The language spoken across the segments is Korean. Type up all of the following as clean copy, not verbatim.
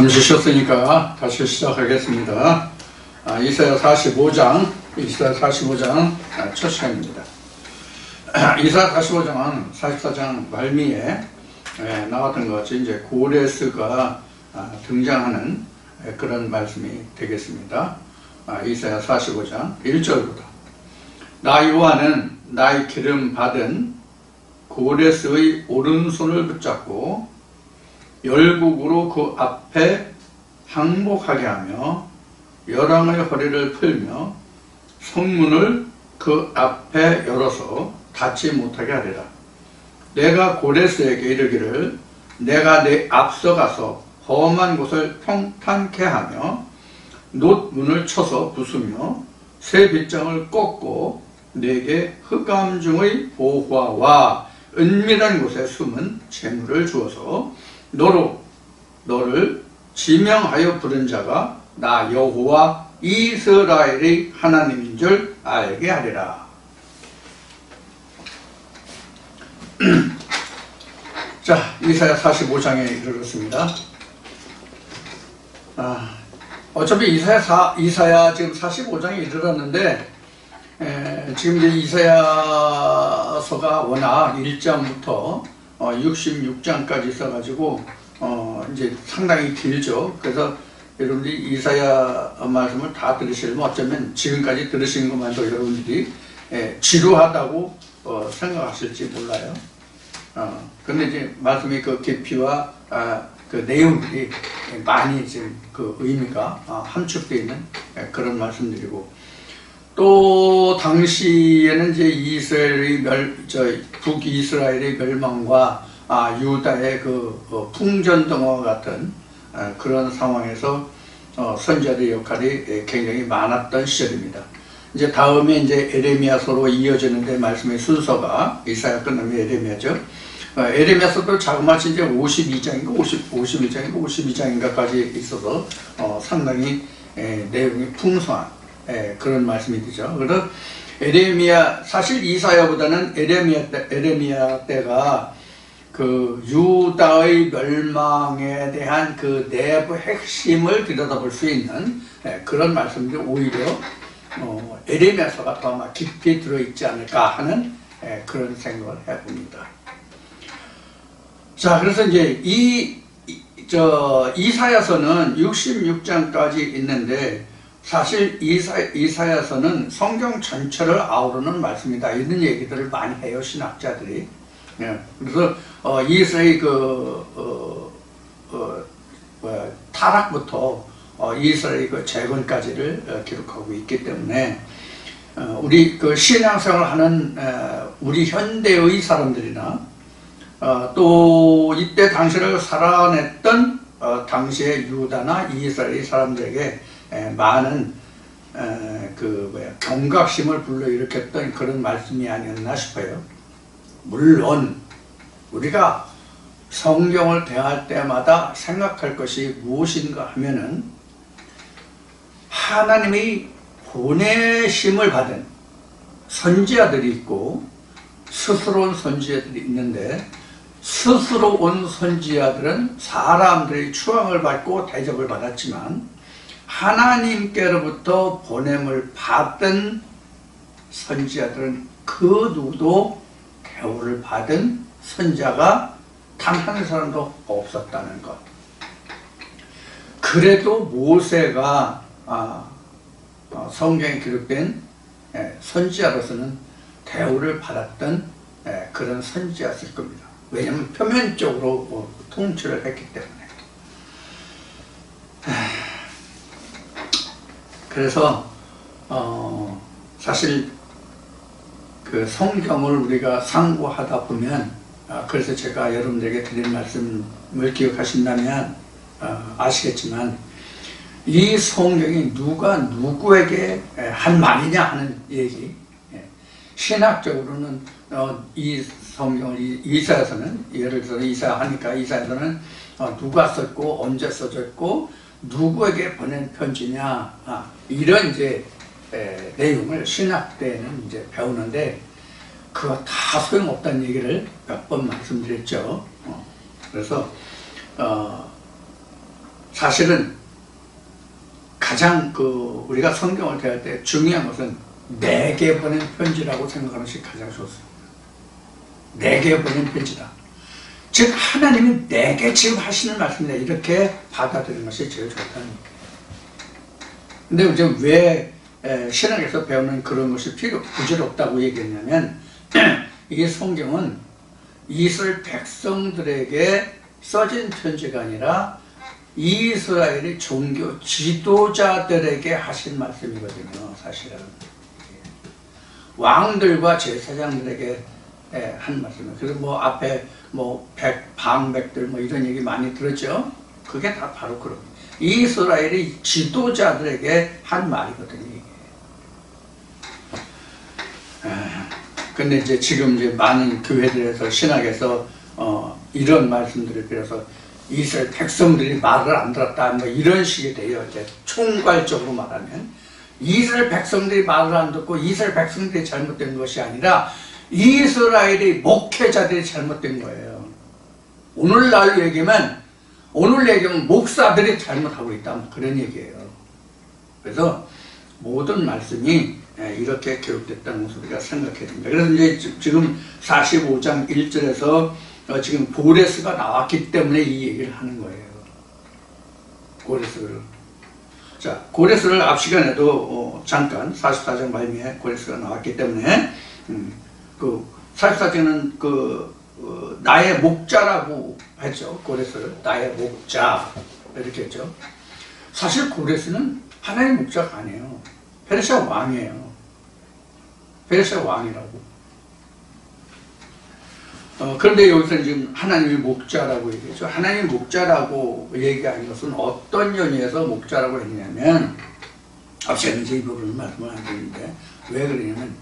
잠시 쉬었으니까 다시 시작하겠습니다. 이사야 45장 첫 시간입니다. 이사야 45장은 44장 말미에 나왔던 것 같이 이제 고레스가 등장하는 그런 말씀이 되겠습니다. 이사야 45장 1절부터 나 여호와는 나의 기름 받은 고레스의 오른손을 붙잡고 열국으로 그 앞에 항복하게 하며 열왕의 허리를 풀며 성문을 그 앞에 열어서 닫지 못하게 하리라. 내가 고레스에게 이르기를 내가 내 앞서가서 험한 곳을 평탄케 하며 놋문을 쳐서 부수며 새 빗장을 꺾고 내게 흑암 중의 보화와 은밀한 곳에 숨은 재물을 주어서 너를 지명하여 부른 자가 나 여호와 이스라엘의 하나님인 줄 알게 하리라. 자, 이사야 45장에 이르렀습니다. 어차피 이사야 지금 45장에 이르렀는데 지금 이제 이사야서가 워낙 1장부터 66장까지 있어가지고 이제 상당히 길죠. 그래서 여러분들이 이사야 말씀을 다 들으시려면 어쩌면 지금까지 들으신 것만도 여러분들이 지루하다고 생각하실지 몰라요. 근데 이제 말씀의 그 깊이와 그 내용들이 많이 지금 그 의미가 함축되어 있는 그런 말씀들이고, 또 당시에는 이제 북이스라엘의 멸망과 유다의 그 풍전등화 같은 그런 상황에서 선지자의 역할이 굉장히 많았던 시절입니다. 이제 다음에 이제 에레미야서로 이어지는데 말씀의 순서가 이사야 끝나면 에레미야죠. 에레미야서도 자그마치 이제 52장인가까지 있어서 상당히 내용이 풍성한 그런 말씀이 되죠. 그래서 에레미야, 사실 이사야보다는 에레미야 때가 그 유다의 멸망에 대한 그 내부 핵심을 들여다볼 수 있는 그런 말씀들이 오히려 에레미야서가 더 아마 깊이 들어있지 않을까 하는 그런 생각을 해봅니다. 자, 그래서 이제 이사야서는 66장까지 있는데 사실 이사야서는 성경 전체를 아우르는 말씀이다, 이런 얘기들을 많이 해요, 신학자들이. 그래서 이스라엘 타락부터 이스라엘 그 재건까지를 기록하고 있기 때문에 우리 그 신앙생활하는 우리 현대의 사람들이나 또 이때 당시를 살아냈던 당시의 유다나 이스라엘 사람들에게 많은 경각심을 불러일으켰던 그런 말씀이 아니었나 싶어요. 물론 우리가 성경을 대할 때마다 생각할 것이 무엇인가 하면은 하나님의 보내심을 받은 선지자들이 있고 스스로 온 선지자들이 있는데, 스스로 온 선지자들은 사람들의 추앙을 받고 대접을 받았지만 하나님께로부터 보냄을 받은 선지자들은 그 누구도 대우를 받은 선지자가 단 한 사람도 없었다는 것. 그래도 모세가 성경에 기록된 선지자로서는 대우를 받았던 그런 선지자였을 겁니다. 왜냐하면 표면적으로 통치를 했기 때문에. 그래서 사실 그 성경을 우리가 상고하다 보면, 그래서 제가 여러분들에게 드린 말씀을 기억하신다면 아시겠지만, 이 성경이 누가 누구에게 한 말이냐 하는 얘기, 신학적으로는 이 성경을 이사야서는, 예를 들어 이사야 하니까 이사야서는 누가 썼고 언제 써졌고 누구에게 보낸 편지냐, 이런 이제 내용을 신학 때는 이제 배우는데 그거 다 소용없다는 얘기를 몇 번 말씀드렸죠. 그래서 사실은 가장 우리가 성경을 대할 때 중요한 것은 4개 보낸 편지라고 생각하는 것이 가장 좋습니다. 4개 보낸 편지다. 즉 하나님이 4개 지금 하시는 말씀이다. 이렇게 받아들이는 것이 제일 좋다는 얘기예요. 근데 이제 왜 신학에서 배우는 그런 것이 부질없다고 얘기했냐면 이 성경은 이스라엘 백성들에게 써진 편지가 아니라 이스라엘의 종교 지도자들에게 하신 말씀이거든요. 사실은 왕들과 제사장들에게 한 말씀이에요. 그래서 앞에 방백들 이런 얘기 많이 들었죠. 그게 다 바로 그런 이스라엘의 지도자들에게 한 말이거든요. 이게. 근데 이제 지금 이제 많은 교회들에서 신학에서 이런 말씀들을 빌어서 이스라엘 백성들이 말을 안 들었다 이런 식이 돼요. 이제 총괄적으로 말하면 이스라엘 백성들이 말을 안 듣고 이스라엘 백성들이 잘못된 것이 아니라 이스라엘의 목회자들이 잘못된 거예요. 오늘 얘기면 목사들이 잘못하고 있다 그런 얘기예요. 그래서 모든 말씀이 이렇게 기록됐다는 것을 우리가 생각해야 됩니다. 그래서 이제 지금 45장 1절에서 지금 고레스가 나왔기 때문에 이 얘기를 하는 거예요. 고레스를. 자, 고레스를 앞 시간에도 잠깐 44장 말미에 고레스가 나왔기 때문에 44장은 나의 목자라고 했죠. 고레스를 나의 목자 이렇게 했죠. 사실 고레스는 하나의 목자가 아니에요. 페르시아 왕이에요. 페르시아 왕이라고. 그런데 여기서 지금 하나님의 목자라고 얘기했죠. 하나님의 목자라고 얘기한 것은 어떤 연유에서 목자라고 했냐면 앞서는 이 부분을 말씀을 안 드리는데 왜 그러냐면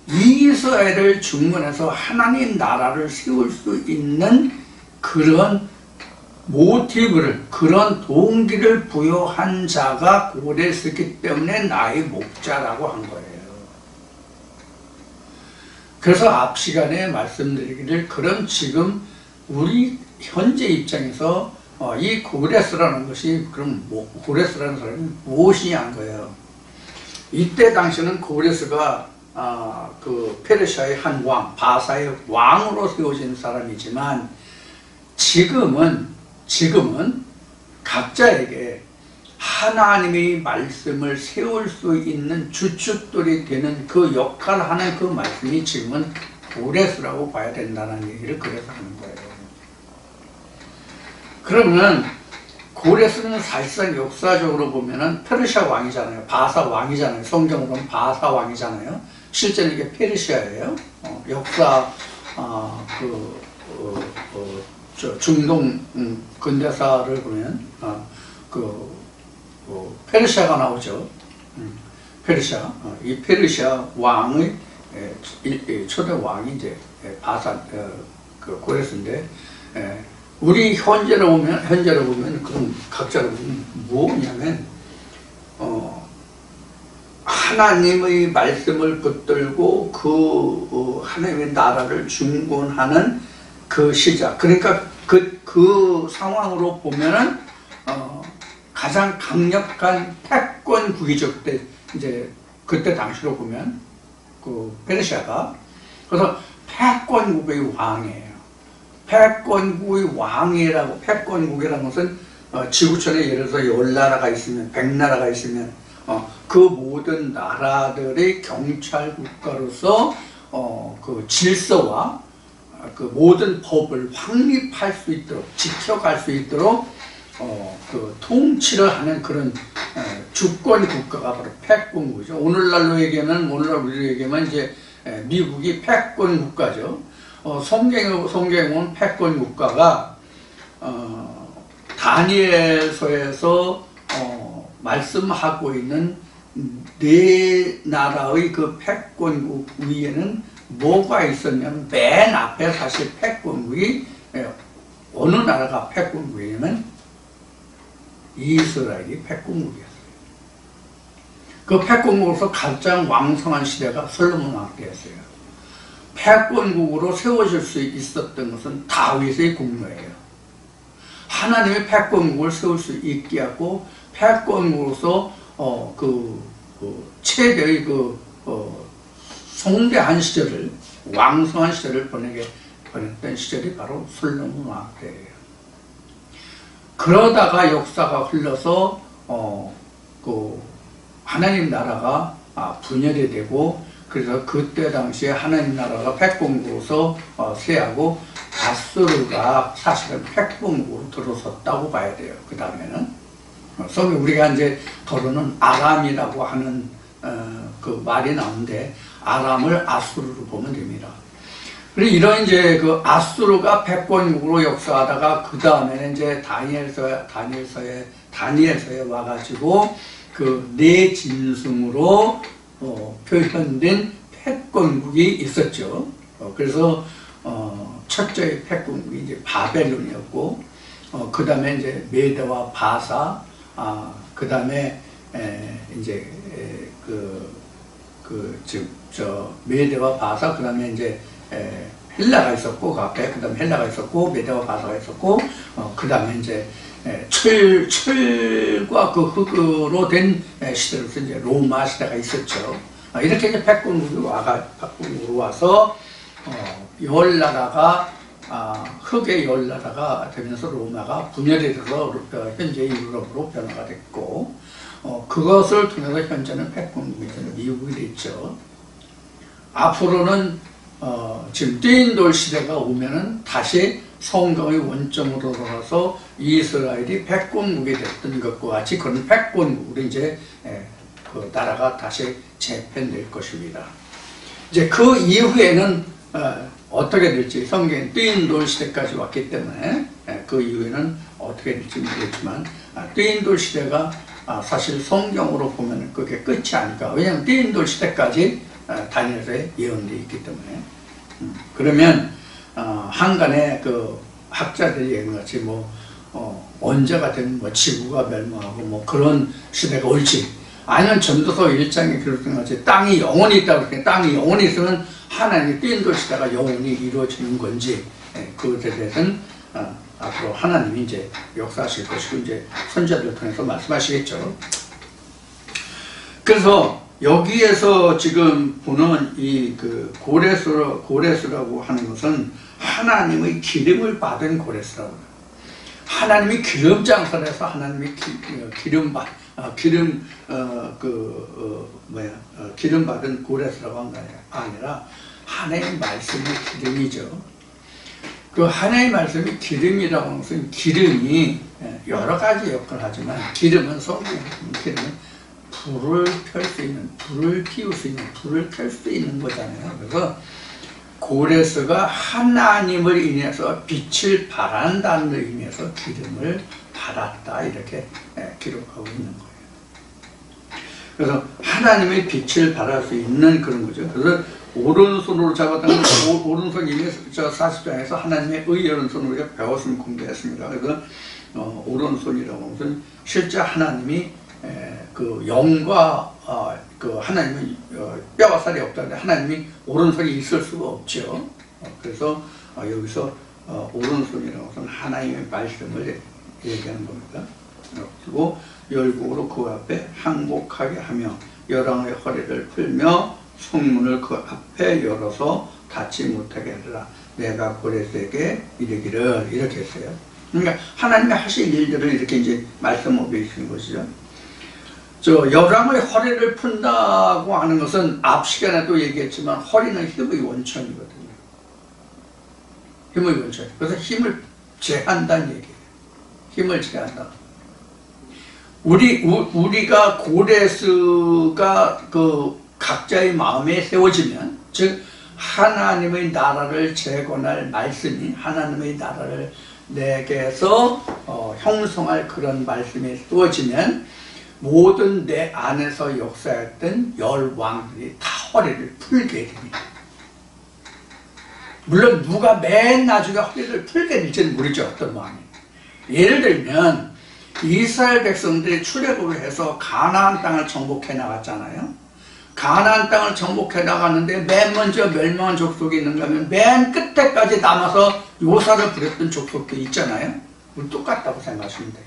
이스라엘을 중건해서 하나님 나라를 세울 수 있는 그런 모티브를 그런 동기를 부여한 자가 고레스기 때문에 나의 목자라고 한 거예요. 그래서 앞 시간에 말씀드리기를 그럼 지금 우리 현재 입장에서 이 고레스라는 것이 그럼 고레스라는 사람이 무엇이냐 한 거예요. 이때 당시는 고레스가 페르시아의 한 왕, 바사의 왕으로 세워진 사람이지만 지금은 각자에게 하나님의 말씀을 세울 수 있는 주축들이 되는 그 역할을 하는 그 말씀이 지금은 고레스라고 봐야 된다는 얘기를 그래서 하는 거예요. 그러면 고레스는 사실상 역사적으로 보면은 페르시아 왕이잖아요. 바사 왕이잖아요. 성경으로는 바사 왕이잖아요. 실제는 이게 페르시아예요. 역사 중동 근대사를 보면 페르시아가 나오죠. 페르시아. 이 페르시아 왕의 초대 왕이 이제 바사 고레스인데 우리 현재로 보면 그럼 각자로 보면 뭐냐면 하나님의 말씀을 붙들고 그 하나님의 나라를 중건하는 그 시작. 그러니까 그 상황으로 보면은 가장 강력한 패권국이죠. 그때 이제 그때 당시로 보면 그 페르시아가 그래서 패권국의 왕이에요. 패권국의 왕이라고 패권국이라는 것은 지구촌에 예를 들어서 10나라가 있으면 100나라가 있으면 그 모든 나라들의 경찰 국가로서 그 질서와 그 모든 법을 확립할 수 있도록 지켜갈 수 있도록 그 통치를 하는 그런 주권 국가가 바로 패권국이죠. 오늘날로 얘기하면 이제 미국이 패권 국가죠. 성경은 패권 국가가 다니엘서에서 말씀하고 있는 네 나라의 그 패권국 위에는 뭐가 있었냐면 맨 앞에 사실 패권국이 어느 나라가 패권국이냐면 이스라엘이 패권국이었어요. 그 패권국으로서 가장 왕성한 시대가 솔로몬 왕 때였어요. 패권국으로 세워질 수 있었던 것은 다윗의 공로예요. 하나님의 패권국을 세울 수 있게 하고 패권국으로서 최대의 성대한 시절을 왕성한 시절을 보냈던 시절이 바로 솔로몬 왕 때예요. 그러다가 역사가 흘러서 하나님 나라가 분열이 되고 그래서 그때 당시에 하나님 나라가 패권국으로서 쇠하고 아수르가 사실은 패권국으로 들어섰다고 봐야 돼요. 그 다음에는 성경 우리가 이제 더러는 아람이라고 하는 그 말이 나오는데 아람을 아수르로 보면 됩니다. 그리고 이런 이제 그 아수르가 패권국으로 역사하다가 그 다음에는 이제 다니엘서에 와가지고 그 네 진승으로 표현된 패권국이 있었죠. 그래서 첫째의 패권국이 이제 바벨론이었고, 그 다음에 이제 메대와 바사, 그 다음에 이제 메대와 바사, 그 다음에 이제 헬라가 있었고, 그 앞에 그 다음에 헬라가 있었고, 메대와 바사가 있었고, 그 다음에 이제 철과 그 흙으로 된 시대로서 이제 로마 시대가 있었죠. 이렇게 이제 패권국으로 와서 열 나라가 흙의 열 나라가 되면서 로마가 분열이 돼서 현재 유럽으로 변화가 됐고, 그것을 통해서 현재는 패권국이 되는 미국이 됐죠. 앞으로는 지금 뛰인 돌 시대가 오면은 다시 성경의 원점으로 돌아서 이스라엘이 패권국이 됐던 것과 같이 그런 패권국으로 이제 그 나라가 다시 재편될 것입니다. 이제 그 이후에는 어떻게 될지 성경에 뛰인 돌 시대까지 왔기 때문에 그 이후에는 어떻게 될지 모르겠지만 뛰인 돌 시대가 사실 성경으로 보면 그게 끝이 아닐까. 왜냐하면 뛰인 돌 시대까지 다니엘서에 예언되어 있기 때문에. 그러면 한간에 그 학자들이 얘기하지 언제가 되면 지구가 멸망하고 그런 시대가 올지, 아니면 전도서 1장에 기록된 것이 땅이 영원히 있다고 그렇게 땅이 영원히 있으면 하나님의 뛰인 돌 시대가 영원히 이루어지는 건지, 그것에 대해서는 앞으로 하나님이 이제 역사하실 것이고 이제 선자들을 통해서 말씀하시겠죠. 그래서 여기에서 지금 보는 이 그 고레스라고 하는 것은 하나님의 기름을 받은 고레스라고 해요. 하나님이 기름 장사를 해서 하나님이 기름 받은 고레스라고 한 게 아니라 하나님의 말씀의 기름이죠. 그 하나님의 말씀이 기름이라고 하는 것은 기름이 여러 가지 역할을 하지만 기름은 불을 켤 수 있는, 불을 피울 수 있는, 불을 켤 수 있는 거잖아요. 그래서 고레스가 하나님을 인해서 빛을 발한다는 의미에서 기름을 받았다, 이렇게 기록하고 있는 거예요. 그래서 하나님의 빛을 발할 수 있는 그런 거죠. 그래서 오른손으로 잡았다는 오른손 이미 40장에서 하나님의 의의 오른손을 우리가 배웠으면 공부했습니다. 그래서 오른손이라고 하는 것은 실제 하나님이 그 영과 그 하나님은 뼈와 살이 없다는데 하나님이 오른손이 있을 수가 없죠. 그래서 여기서 오른손이라고 해서 하나님의 말씀을 얘기하는 겁니다. 그리고 열국으로 그 앞에 항복하게 하며 열왕의 허리를 풀며 성문을 그 앞에 열어서 닫지 못하게 하리라. 내가 고레스에게 이르기를, 이렇게 했어요. 그러니까 하나님이 하실 일들을 이렇게 이제 말씀하고 계시는 것이죠. 열왕의 허리를 푼다고 하는 것은 앞 시간에도 얘기했지만 허리는 힘의 원천이거든요. 힘의 원천. 그래서 힘을 제한다는 얘기예요. 힘을 제한다. 우리가 고레스가 그 각자의 마음에 세워지면, 즉 하나님의 나라를 재건할 말씀이 하나님의 나라를 내게서 형성할 그런 말씀이 세워지면 모든 내 안에서 역사했던 열 왕들이 다 허리를 풀게 됩니다. 물론 누가 맨 나중에 허리를 풀게 될지는 모르죠. 어떤 왕이. 예를 들면 이스라엘 백성들이 출애굽을 해서 가나안 땅을 정복해 나갔잖아요. 가나안 땅을 정복해 나갔는데 맨 먼저 멸망한 족속이 있는가 하면 맨 끝에까지 남아서 요사를 부렸던 족속들이 있잖아요. 똑같다고 생각하시면 돼요.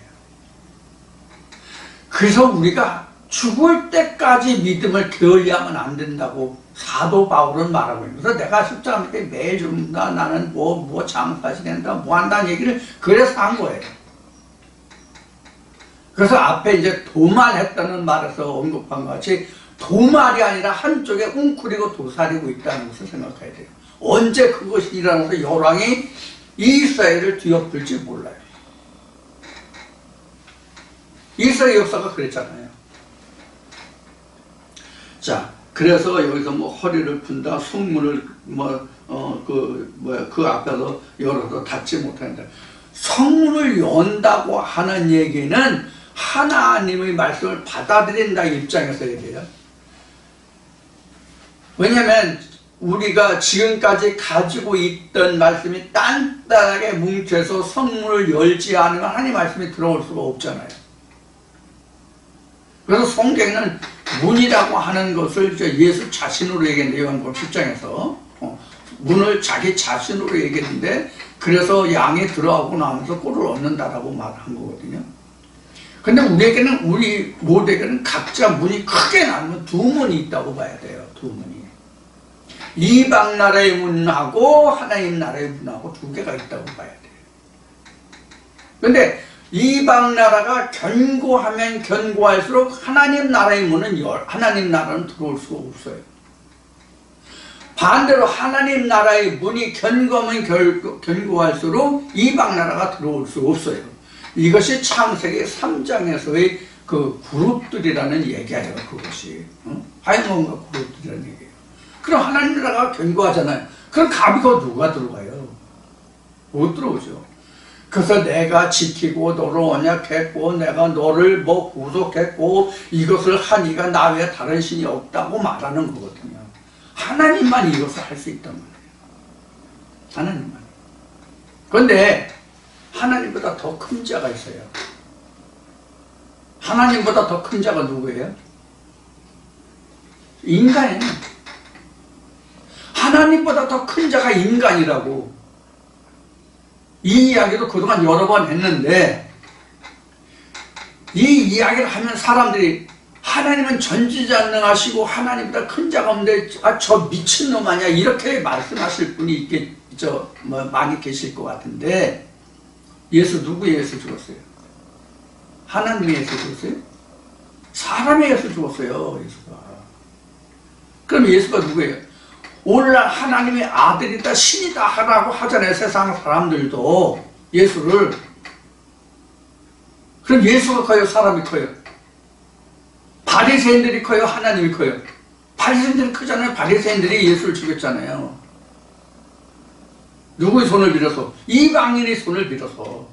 그래서 우리가 죽을 때까지 믿음을 게을리하면 안 된다고 사도 바울은 말하고 있는 거예요. 그래서 내가 십자가한테 매일 죽는다, 나는 뭐 장사시 된다, 뭐 한다는 얘기를 그래서 한 거예요. 그래서 앞에 이제 도말했다는 말에서 언급한 것 같이 도말이 아니라 한쪽에 웅크리고 도사리고 있다는 것을 생각해야 돼요. 언제 그것이 일어나서 열왕이 이스라엘을 뒤엎을지 몰라요. 이스라엘 역사가 그랬잖아요. 자, 그래서 여기서 뭐 허리를 푼다, 성문을 그 앞에서 열어서 닫지 못한다. 성문을 연다고 하는 얘기는 하나님의 말씀을 받아들인다 입장에서 얘기해요. 왜냐하면 우리가 지금까지 가지고 있던 말씀이 단단하게 뭉쳐서 성문을 열지 않으면 하나님 말씀이 들어올 수가 없잖아요. 그래서 성경에는 문이라고 하는 것을 예수 자신으로 얘기했는데 요한복음 10장에서 문을 자기 자신으로 얘기했는데 그래서 양이 들어가고 나면서 꼴을 얻는다라고 말한 거거든요. 근데 우리 모두에게는 각자 문이 크게 나누면 두 문이 있다고 봐야 돼요. 두 문이. 이방 나라의 문하고 하나님 나라의 문하고 두 개가 있다고 봐야 돼요. 근데 이방 나라가 견고하면 견고할수록 하나님 나라의 문은 하나님 나라는 들어올 수가 없어요. 반대로 하나님 나라의 문이 견고하면 견고할수록 이방 나라가 들어올 수 없어요. 이것이 창세기 3장에서의 그 그룹들이라는 얘기예요. 그것이 하여mon가 그룹들이라는 얘기예요. 그럼 하나님 나라가 견고하잖아요. 그럼 가비가 누가 들어가요? 못 들어오죠. 그래서 내가 지키고 너를 언약했고 내가 너를 뭐 구속했고 이것을 하니가 나 외에 다른 신이 없다고 말하는 거거든요. 하나님만 이것을 할 수 있단 말이에요. 하나님만. 그런데 하나님보다 더 큰 자가 있어요. 하나님보다 더 큰 자가 누구예요? 인간이에요. 하나님보다 더 큰 자가 인간이라고. 이 이야기도 그동안 여러 번 했는데 이 이야기를 하면 사람들이 하나님은 전지전능하시고 하나님보다 큰 자가 없는데 저 미친놈 아니야 이렇게 말씀하실 분이 많이 계실 것 같은데 누구 예수 죽었어요? 하나님의 예수 죽었어요? 사람의 예수 죽었어요. 예수가. 그럼 예수가 누구예요? 오늘날 하나님의 아들이다 신이다 하라고 하잖아요. 세상 사람들도 예수를. 그럼 예수가 커요? 사람이 커요? 바리새인들이 커요? 하나님이 커요? 바리새인들이 크잖아요. 바리새인들이 예수를 죽였잖아요. 누구의 손을 빌어서? 이방인의 손을 빌어서.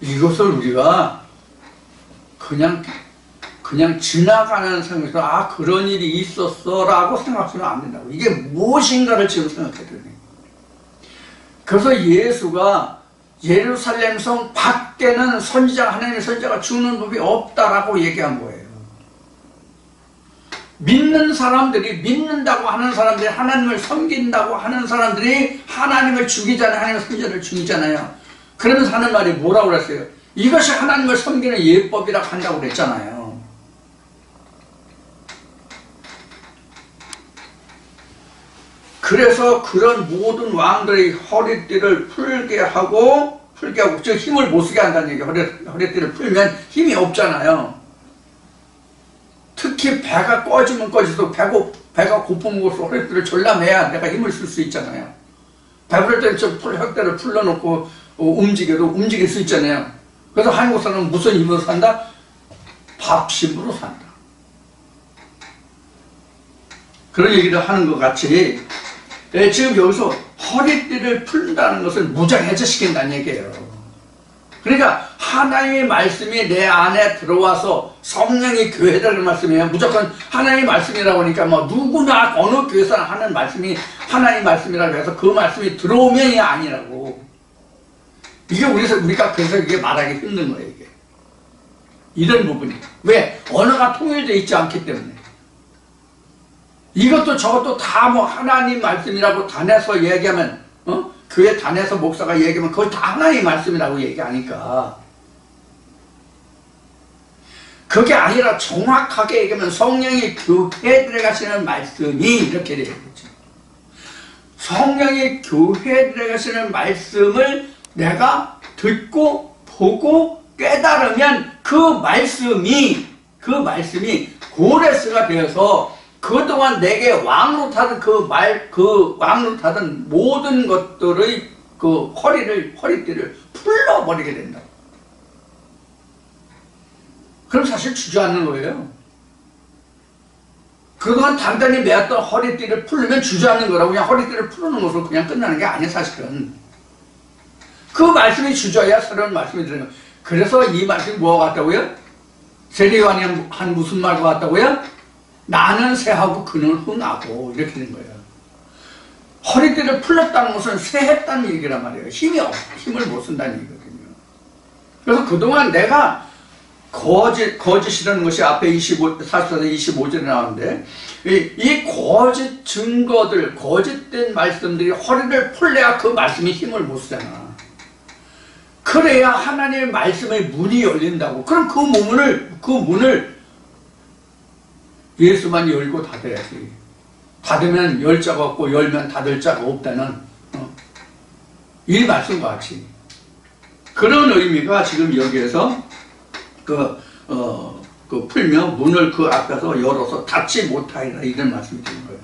이것을 우리가 그냥 지나가는 생각에서 그런 일이 있었어 라고 생각하면 안 된다고. 이게 무엇인가를 지금 생각해야 돼요. 그래서 예수가 예루살렘 성 밖에는 하나님의 선지자가 죽는 법이 없다라고 얘기한 거예요. 믿는 사람들이, 믿는다고 하는 사람들이, 하나님을 섬긴다고 하는 사람들이 하나님을 죽이잖아요. 하나님의 선지자를 죽이잖아요. 그러면서 하는 말이 뭐라고 그랬어요? 이것이 하나님을 섬기는 예법이라고 한다고 그랬잖아요. 그래서 그런 모든 왕들의 허리띠를 풀게 하고 즉 힘을 못 쓰게 한다는 얘기예요. 허리띠를 풀면 힘이 없잖아요. 특히 배가 꺼지면 꺼지도 배가 고프면 고플수록 허리띠를 졸라매야 내가 힘을 쓸 수 있잖아요. 배부를 때는 허리띠를 풀러놓고 움직여도 움직일 수 있잖아요. 그래서 한국 사람은 무슨 힘으로 산다? 밥심으로 산다. 그런 얘기를 하는 것 같이 지금 여기서 허리띠를 풀다는 것을 무장해제 시킨다는 얘기예요. 그러니까 하나님의 말씀이 내 안에 들어와서 성령이 교회라는 말씀이에요. 무조건 하나님의 말씀이라고 하니까 누구나 어느 교회에서나 하는 말씀이 하나님의 말씀이라고 해서 그 말씀이 들어오면이 아니라고. 이게 우리가 그래서 이게 말하기 힘든 거예요, 이게. 이런 부분이. 왜? 언어가 통일되어 있지 않기 때문에. 이것도 저것도 다 뭐 하나님 말씀이라고 단해서 얘기하면, 교회 단해서 목사가 얘기하면 그걸 다 하나님 말씀이라고 얘기하니까. 그게 아니라 정확하게 얘기하면 성령이 교회에 들어가시는 말씀이 이렇게 되는 거죠. 성령이 교회에 들어가시는 말씀을 내가 듣고 보고 깨달으면 그 말씀이 고레스가 되어서 그동안 내게 왕노타던 왕노타던 모든 것들의 그 허리띠를 풀러버리게 된다. 그럼 사실 주저앉는 거예요. 그동안 단단히 매었던 허리띠를 풀면 주저앉는 거라고. 그냥 허리띠를 푸는 것으로 그냥 끝나는 게 아니야, 사실은. 그 말씀이 주저야 새로운 말씀이 되는 거예요. 그래서 이 말씀이 뭐가 같다고요? 세례요한이 한 무슨 말과 같다고요? 나는 새하고 그는 흥하고, 이렇게 된 거예요. 허리띠를 풀렸다는 것은 새했다는 얘기란 말이에요. 힘을 못 쓴다는 얘기거든요. 그래서 그동안 내가 거짓이라는 것이 앞에 44절 25절에 나오는데, 이 거짓 증거들, 거짓된 말씀들이 허리를 풀려야 그 말씀이 힘을 못 쓰잖아. 그래야 하나님의 말씀의 문이 열린다고. 그럼 그 문을 예수만 열고 닫아야지. 닫으면 열 자가 없고 열면 닫을 자가 없다는 이 말씀과 같이 그런 의미가 지금 여기에서 풀며 문을 그 앞에서 열어서 닫지 못하리라, 이런 말씀이 되는 거예요.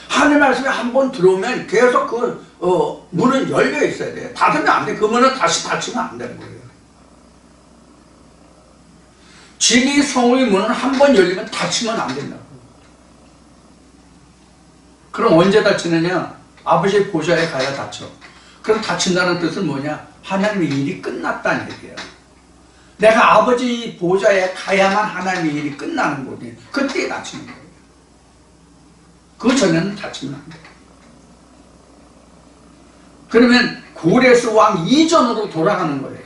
하나님의 말씀이 한번 들어오면 계속 문은 열려 있어야 돼요. 닫으면 안 돼. 그 문은 다시 닫히면 안 되는 거예요. 진리 성의 문은 한번 열리면 닫히면 안 된다고. 그럼 언제 닫히느냐? 아버지의 보좌에 가야 닫혀. 그럼 닫힌다는 뜻은 뭐냐? 하나님의 일이 끝났다는 얘기예요. 내가 아버지 보좌에 가야만 하나님의 일이 끝나는 거지. 그때 닫히는 거예요. 그 전에는 닫히면 안 돼요. 그러면 고레스 왕 이전으로 돌아가는 거예요.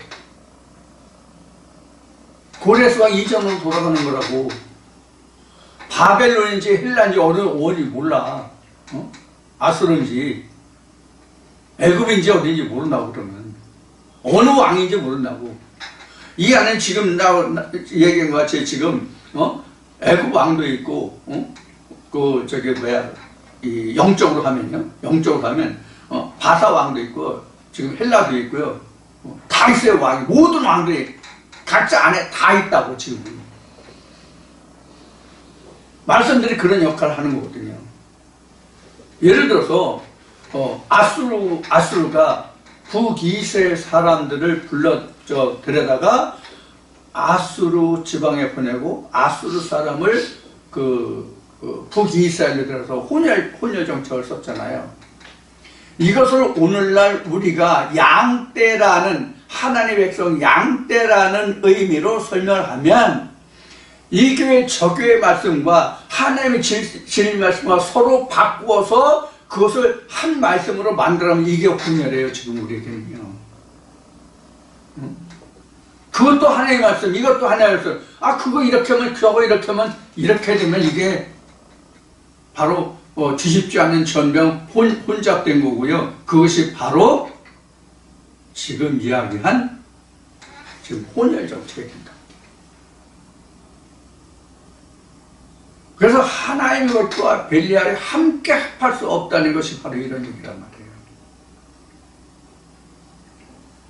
고레스 왕 이전으로 돌아가는 거라고. 바벨론인지 헬라인지 어디 몰라. 아수르인지 애굽인지 어딘지 모른다고. 그러면 어느 왕인지 모른다고. 이 안에 지금 얘기한 것 같이 지금 애굽 왕도 있고 이 영적으로 하면요, 영적으로 하면 바사 왕도 있고 지금 헬라도 있고요. 다 있어요. 왕이. 모든 왕들이 각자 안에 다 있다고. 지금 말씀들이 그런 역할을 하는 거거든요. 예를 들어서 아수르가 북이스라엘 사람들을 데려다가 아수르 지방에 보내고 아수르 사람을 북이스라엘로 들어서 혼혈 정책을 썼잖아요. 이것을 오늘날 우리가 양떼라는, 하나님의 백성 양떼라는 의미로 설명하면 이 교회 저 교회 말씀과 하나님의 진리 말씀과 서로 바꾸어서 그것을 한 말씀으로 만들어면 이게 혼혈이에요, 지금 우리에게는요. 그것도 하나님의 말씀, 이것도 하나님의 말씀. 그거 이렇게 하면, 저거 이렇게 하면, 이렇게 되면 이게 바로 뒤집지 않는 전병 혼잡된 거고요. 그것이 바로 지금 이야기한 지금 혼혈 정책이 된다. 그래서 하나님의 것과 벨리알이 함께 합할 수 없다는 것이 바로 이런 얘기란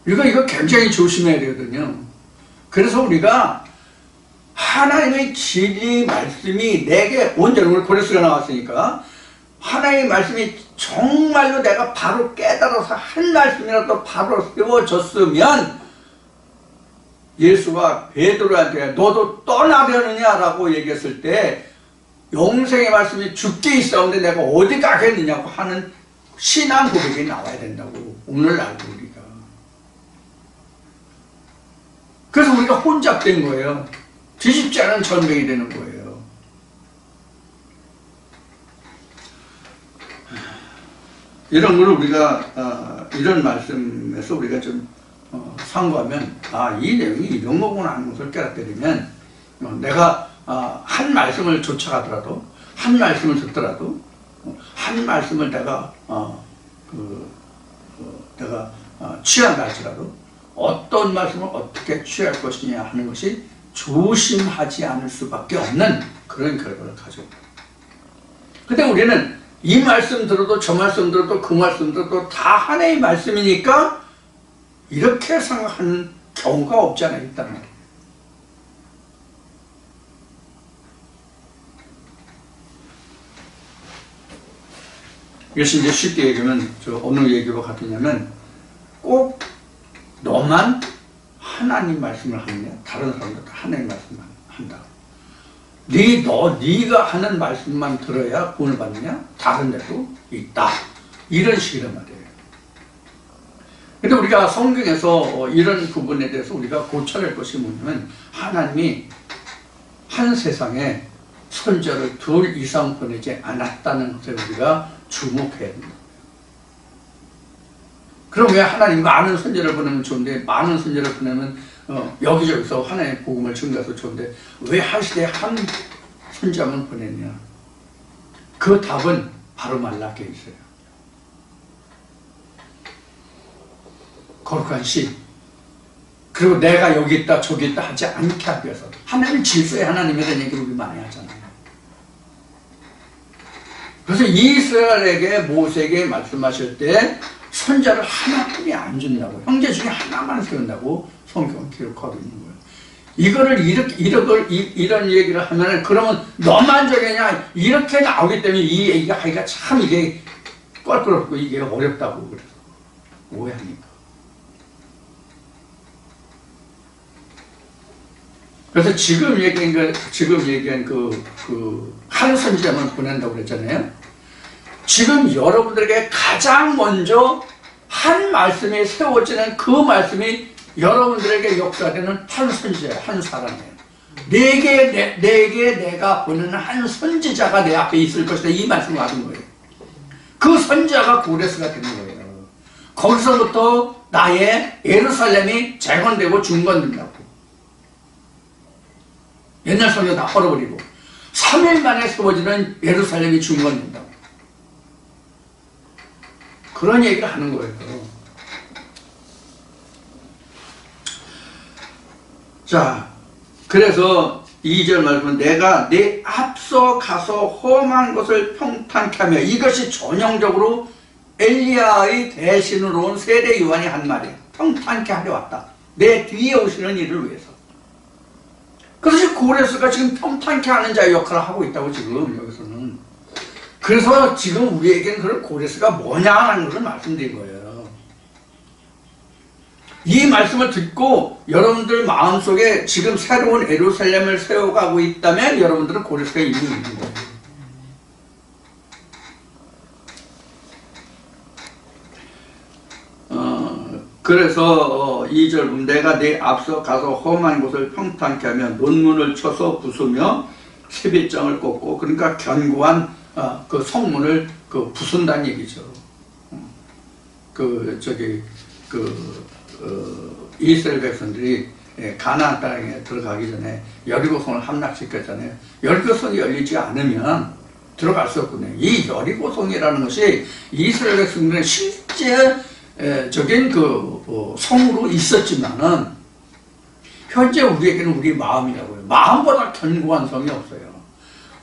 말이에요. 이거 굉장히 조심해야 되거든요. 그래서 우리가 하나님의 진리 말씀이 내게 오늘 고레스가 나왔으니까 하나님의 말씀이 정말로 내가 바로 깨달아서 한 말씀이라도 바로 세워졌으면 예수가 베드로한테 너도 떠나려느냐라고 얘기했을 때 영생의 말씀이 죽게 있었는데 내가 어디 가겠느냐고 하는 신앙 고백이 나와야 된다고. 오늘날도 우리가. 그래서 우리가 혼잡된 거예요. 뒤집지 않은 전쟁이 되는 거예요. 이런 걸 우리가 이런 말씀에서 우리가 좀 상고하면 이 내용이 이런 거구나 하는 것을 깨닫게 되면 내가 한 말씀을 쫓아가더라도 한 말씀을 듣더라도 한 말씀을 내가 취한다 할지라도 어떤 말씀을 어떻게 취할 것이냐 하는 것이 조심하지 않을 수밖에 없는 그런 결과를 가지고. 근데 우리는 이 말씀 들어도 저 말씀 들어도 그 말씀 들어도 다 하나의 말씀이니까 이렇게 생각하는 경우가 없지 않아 있단 말이에요. 이것이 이제 쉽게 얘기하면 어느 얘기와 같으냐면 꼭 너만 하나님 말씀을 하느냐 다른 사람들도 하나님 말씀만 한다. 네가 하는 말씀만 들어야 구원을 받느냐? 다른 데도 있다. 이런 식이란 말이에요. 근데 우리가 성경에서 이런 부분에 대해서 우리가 고쳐야 할 것이 뭐냐면 하나님이 한 세상에 선지자를 2 이상 보내지 않았다는 것에 우리가 주목해야 된다. 그럼 왜 하나님 많은 선지자를 보내면 좋은데 많은 선지자를 보내면 여기저기서 하나님의 복음을 증거해서 좋은데 왜 한 시대에 한 선지자만 보냈냐? 그 답은 바로 말라기에 있어요. 거룩한 시 그리고 내가 여기 있다 저기 있다 하지 않게 하기 위해서 하나님 질서의 하나님에 대한 얘기를 우리 많이 하잖아요. 그래서 이스라엘에게 모세에게 말씀하실 때 선자를 하나뿐이 안 준다고 형제 중에 하나만 세운다고 성경은 기록하고 있는 거예요. 이런 얘기를 하면은 그러면 너만 저게냐 이렇게 나오기 때문에 이 얘기가 하기가 참 이게 껄끄럽고 이게 어렵다고 그래서 오해하니까. 그래서 지금 얘기한 한 선지자만 보낸다고 그랬잖아요. 지금 여러분들에게 가장 먼저 한 말씀이 세워지는 그 말씀이 여러분들에게 역사되는 한 선지자예요. 한 사람이에요. 내게 내가 보내는 한 선지자가 내 앞에 있을 것이다. 이 말씀을 하는 거예요. 그 선지자가 고레스가 되는 거예요. 거기서부터 나의 예루살렘이 재건되고 중건된다고. 옛날 성경 다 헐어버리고 3일 만에 세워지는 예루살렘이 중건된다고. 그런 얘기를 하는 거예요. 자, 그래서 2절 말씀은 내가 내 앞서 가서 험한 것을 평탄케 하며 이것이 전형적으로 엘리야의 대신으로 온 세례 요한이 한 말이에요. 평탄케 하려 왔다. 내 뒤에 오시는 이를 위해서. 그래서 고레스가 지금 평탄케 하는 자의 역할을 하고 있다고 지금 여기서는. 그래서 지금 우리에게는 그런 고레스가 뭐냐라는 것을 말씀드린 거예요. 이 말씀을 듣고 여러분들 마음속에 지금 새로운 예루살렘을 세워가고 있다면 여러분들은 고레스가 이미 있는 거예요. 그래서 2절 보면 내가 내 앞서 가서 험한 곳을 평탄케 하며 논문을 쳐서 부수며 세빗장을 꽂고 그러니까 견고한 그 성문을 부순다는 얘기죠. 이스라엘 백성들이 가나안 땅에 들어가기 전에 여리고성을 함락시켰잖아요. 여리고성이 열리지 않으면 들어갈 수 없거든요. 이 여리고성이라는 것이 이스라엘 백성들의 실제적인 성으로 있었지만은 현재 우리에게는 우리 마음이라고요. 마음보다 견고한 성이 없어요.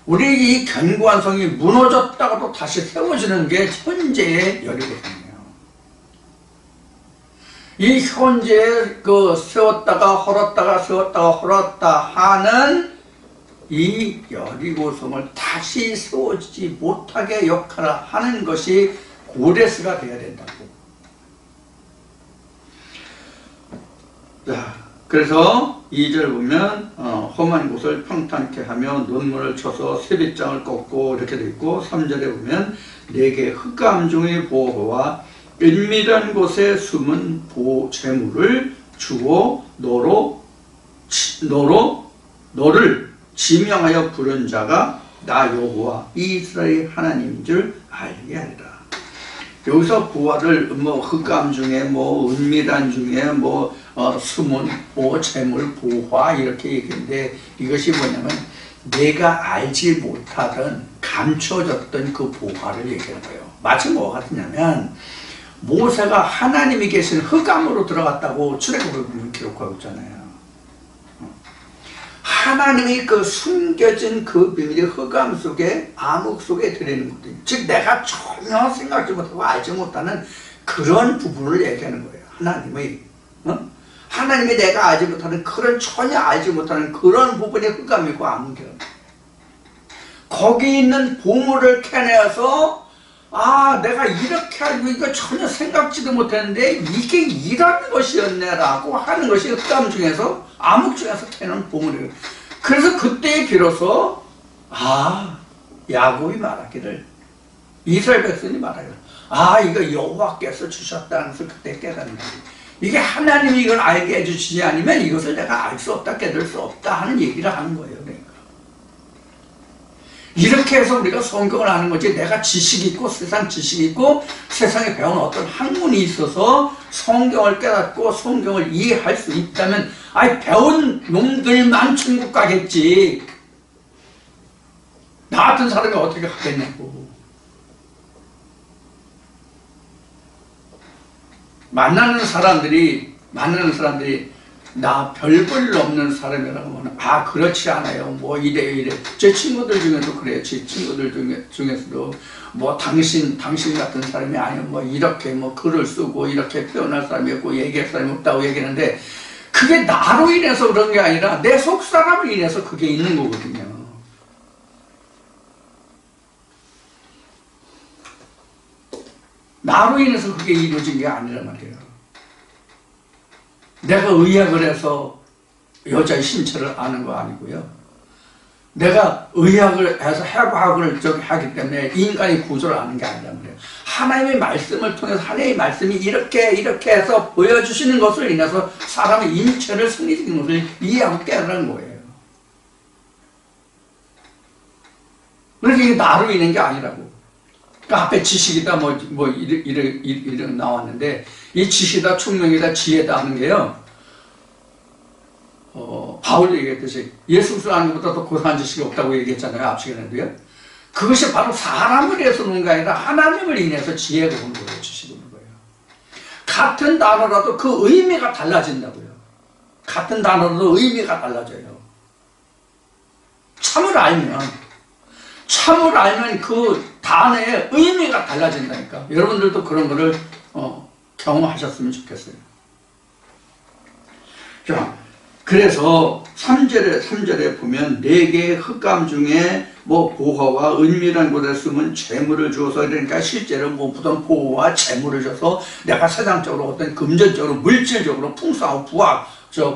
우리 이 견고한 성이 무너졌다가도 다시 세워지는 게 현재의 여리고성이에요. 이 현재 세웠다가 헐었다가 세웠다가 헐었다 하는 이 여리고성을 다시 세워지지 못하게 역할을 하는 것이 고레스가 되어야 된다고. 자, 그래서 2절 보면 험한 곳을 평탄케 하며 논문을 쳐서 세빗장을 꺾고 이렇게 되어 있고 3절에 보면 내게 흑암 중의 보호와 은밀한 곳에 숨은 재물을 주어 너를 지명하여 부른 자가 나 여호와 이스라엘 하나님인 줄 알게 하리라. 여기서 부활을 흑암 중에 은밀한 중에 숨은 재물 보화 이렇게 얘기했는데 이것이 뭐냐면 내가 알지 못하던 감춰졌던 그 보화를 얘기하는 거예요. 마치 뭐 같으냐면 모세가 하나님이 계신 흑암으로 들어갔다고 출애굽을 보면 기록하고 있잖아요. 하나님이 그 숨겨진 그 비밀이 흑암 속에 암흑 속에 들어있는 거거든요. 즉 내가 전혀 생각지 못하고 알지 못하는 그런 부분을 얘기하는 거예요. 하나님의 하나님이 내가 알지 못하는 그런 전혀 알지 못하는 그런 부분이 흑암이고 암흑이에요. 거기 있는 보물을 캐내서 내가 이렇게 알고 이거 전혀 생각지도 못했는데 이게 이런 것이었네라고 하는 것이 흑암 중에서 암흑 중에서 캐는 보물이에요. 그래서 그때 비로소 야곱이 말하기를 이스라엘 백성이 말하기를 이거 여호와께서 주셨다는 것을 그때 깨닫는 거예요. 이게 하나님이 이걸 알게 해주시지 않으면 이것을 내가 알 수 없다 깨달을 수 없다 하는 얘기를 하는 거예요. 그러니까 이렇게 해서 우리가 성경을 아는 거지 내가 지식이 있고 세상 지식이 있고 세상에 배운 어떤 학문이 있어서 성경을 깨닫고 성경을 이해할 수 있다면 배운 놈들만 천국 가겠지 나 같은 사람이 어떻게 하겠냐고. 만나는 사람들이 나 별 볼 없는 사람이라고 하면 그렇지 않아요. 뭐 이래 제 친구들 중에도 그래요. 제 친구들 중에서도 뭐 당신 같은 사람이 아니면 뭐 이렇게 뭐 글을 쓰고 이렇게 표현할 사람이 없고 얘기할 사람이 없다고 얘기하는데 그게 나로 인해서 그런 게 아니라 내 속 사람을 인해서 그게 있는 거거든요. 나로 인해서 그게 이루어진 게 아니란 말이에요. 내가 의학을 해서 여자의 신체를 아는 거 아니고요. 내가 의학을 해서 해부학을 하기 때문에 인간의 구조를 아는 게 아니란 말이에요. 하나님의 말씀을 통해서 하나님의 말씀이 이렇게 해서 보여주시는 것을 인해서 사람의 인체를 승리시키는 것을 이해하고 깨달은 거예요. 그래서 이게 나로 인한 게 아니라고. 그러니까 앞에 지식이다 이렇게 나왔는데 이 지식이다 총명이다 지혜다 하는 게요. 바울이 얘기했듯이 예수 그리스도 아는 것보다 더 고상한 지식이 없다고 얘기했잖아요. 앞 시간에도요. 그것이 바로 사람을 위해서 오는 게 아니라 하나님을 인해서 지혜가 오는 거예요. 지식이 오는 거예요. 같은 단어라도 그 의미가 달라진다고요. 같은 단어라도 의미가 달라져요. 참을 알면 그 단어의 의미가 달라진다니까. 여러분들도 그런 거를 경험하셨으면 좋겠어요. 자, 그래서 3절에 보면 네 개의 흑암 중에 뭐 보화와 은밀한 곳에 숨은 재물을 주어서 그러니까 실제로 무엇보다 보화와 재물을 줘서 내가 세상적으로 어떤 금전적으로 물질적으로 풍성하고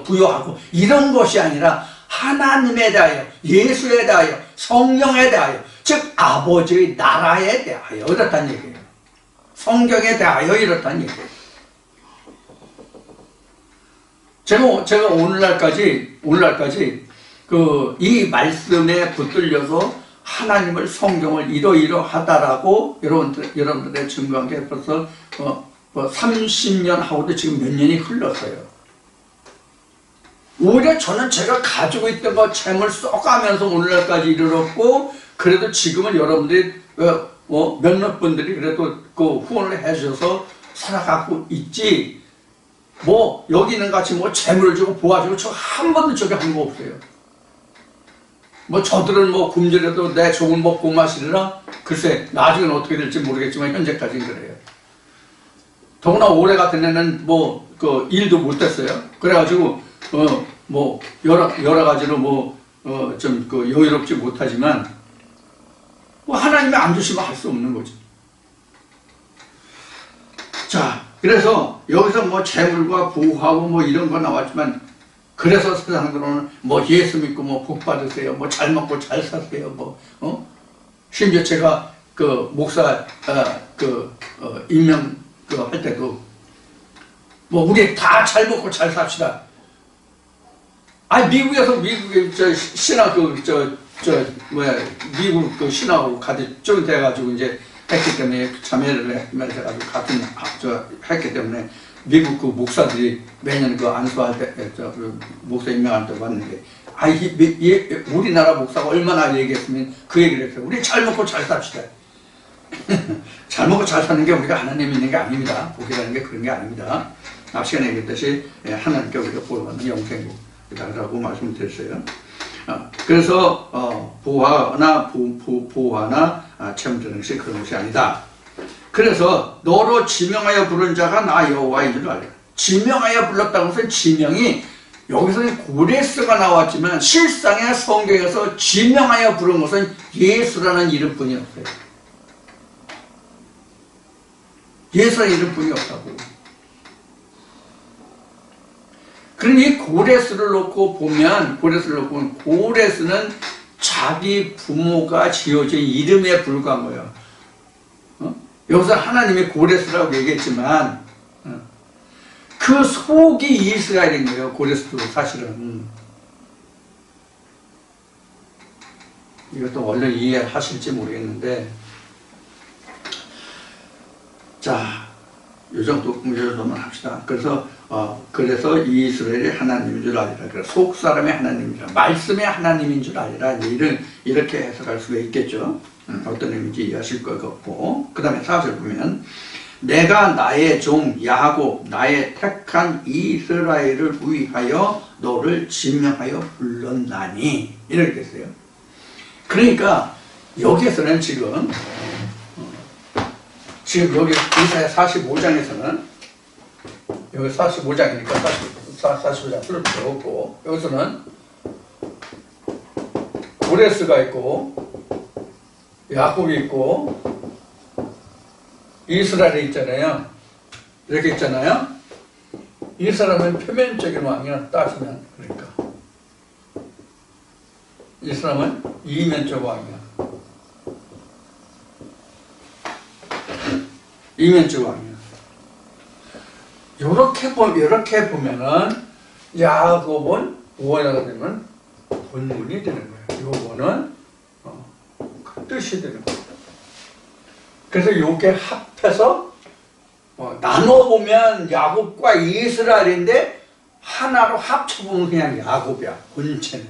부유하고 이런 것이 아니라 하나님에 대하여 예수에 대하여 성령에 대하여 즉 아버지의 나라에 대하여 이렇다는 얘기예요. 성경에 대하여 이렇다는 얘기예요. 제가 오늘날까지 이 말씀에 붙들려서 하나님을 성경을 이러이러하다라고 여러분들의 증거한 게 벌써 30년 하고도 지금 몇 년이 흘렀어요. 오히려 저는 제가 가지고 있던 거 재물 써가면서 오늘날까지 이르렀고 그래도 지금은 여러분들이 몇몇 분들이 그래도 그 후원을 해주셔서 살아가고 있지. 여기는 같이 재물을 주고 보아주고 저 한 번도 저기 한 거 없어요. 저들은 굶주려도 내 종을 먹고 마시느라 글쎄 나중에는 어떻게 될지 모르겠지만 현재까지는 그래요. 더구나 올해 같은 해는 그 일도 못 했어요. 그래가지고 여러 가지로 좀 여유롭지 못하지만 하나님이 안 주시면 할 수 없는 거죠. 자, 그래서 여기서 재물과 부하고 이런 거 나왔지만 그래서 세상으로는 예수 믿고 복 받으세요. 잘 먹고 잘 사세요. 심지어 제가 그 목사 임명 할 때도 우리 다 잘 먹고 잘 삽시다. 미국에서 신학 미국 그 신학으로 가지 좀 돼가지고 이제 했기 때문에 자매를 해가지고 같은 했기 때문에 미국 그 목사들이 매년 그 안수할 때, 그 목사 임명할 때 봤는데, 우리나라 목사가 얼마나 얘기했으면 그 얘기를 했어요. 우리 잘 먹고 잘 삽시다. 잘 먹고 잘 사는 게 우리가 하나님 있는 게 아닙니다. 복이라는 게 그런 게 아닙니다. 앞 시간에 얘기했듯이 하나님께 우리가 보호받는 영생이라고 말씀드렸어요. 그래서 보화나 체험되는 것이 그런 것이 아니다. 그래서 너로 지명하여 부른 자가 나 여호와인 줄 알라. 지명하여 불렀다고 해서 지명이 여기서는 고레스가 나왔지만 실상의 성경에서 지명하여 부른 것은 예수라는 이름뿐이었어요. 예수라는 이름뿐이 없다고. 그러니 고레스를 놓고 보면 고레스는 자기 부모가 지어진 이름에 불과한 거예요. 여기서 하나님이 고레스라고 얘기했지만 그 속이 이스라엘인 거예요. 고레스도 사실은. 이것도 원래 이해하실지 모르겠는데, 자, 요 정도만 합시다. 그래서 이스라엘이 하나님인 줄 아니라, 그래서 속 사람의 하나님이라, 말씀의 하나님인 줄 아니라, 이렇게 해석할 수가 있겠죠. 어떤 의미인지 이해하실 것 같고, 그 다음에 4절 보면, 내가 나의 종 야곱, 나의 택한 이스라엘을 위하여 너를 지명하여 불렀나니, 이렇게 됐어요. 그러니까 여기에서는 지금 여기 이사야 45장에서는 여기 45장이니까 45장 풀어보고, 여기서는 고레스가 있고 야곱이 있고 이스라엘이 있잖아요. 이렇게 있잖아요. 이 사람은 표면적인 왕이야, 따지면. 그러니까 이 사람은 이면적 왕이야. 이면적 왕이야. 이렇게 보면은 야곱은 오해가 되면 본문이 되는 거예요. 요거는 그 뜻이 되는 거예요. 그래서 요게 합해서 나눠보면 야곱과 이스라엘인데 하나로 합쳐보면 그냥 야곱이야, 본체는.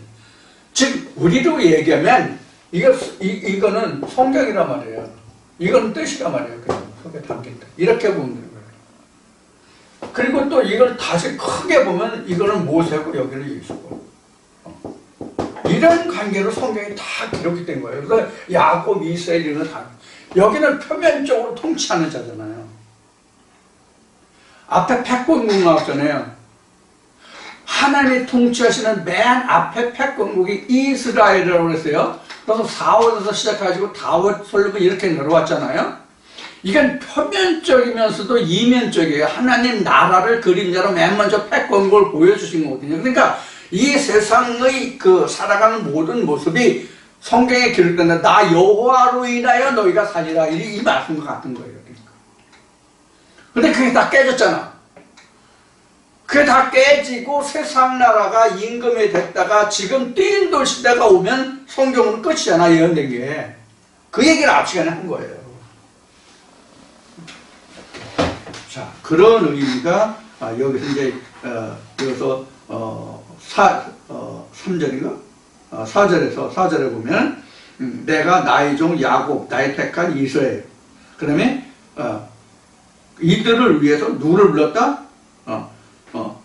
즉 우리로 얘기하면 이거는 성경이란 말이에요. 이건 뜻이란 말이에요. 속에 담긴다. 이렇게 보면 되는 거예요. 그리고 또 이걸 다시 크게 보면 이거는 모세고 여기는 예수고. 이런 관계로 성경이 다 기록이 된 거예요. 그래서 야곱, 이스라엘 이런 거 다. 여기는 표면적으로 통치하는 자잖아요. 앞에 패권국 나왔잖아요. 하나님이 통치하시는 맨 앞에 패권국이 이스라엘이라고 그랬어요. 그래서 사월에서 시작해가지고 다윗, 솔로몬 이렇게 내려왔잖아요. 이건 표면적이면서도 이면적이에요. 하나님 나라를 그림자로 맨 먼저 패권국을 보여주신 거거든요. 그러니까 이 세상의 살아가는 모든 모습이 성경에 기록된다. 나 여호와로 인하여 너희가 살리라. 이 말씀과 같은 거예요. 그러니까. 근데 그게 다 깨졌잖아. 그게 다 깨지고 세상 나라가 임금이 됐다가 지금 뛴돌 시대가 오면 성경은 끝이잖아. 예언된 게. 그 얘기를 앞 시간에 한 거예요. 자, 그런 의미가 여기서 이제 여기서 3절인가? 4절에 보면 내가 나의 종 야곱, 나의 택한 이스라엘. 그 다음에 이들을 위해서 누구를 불렀다?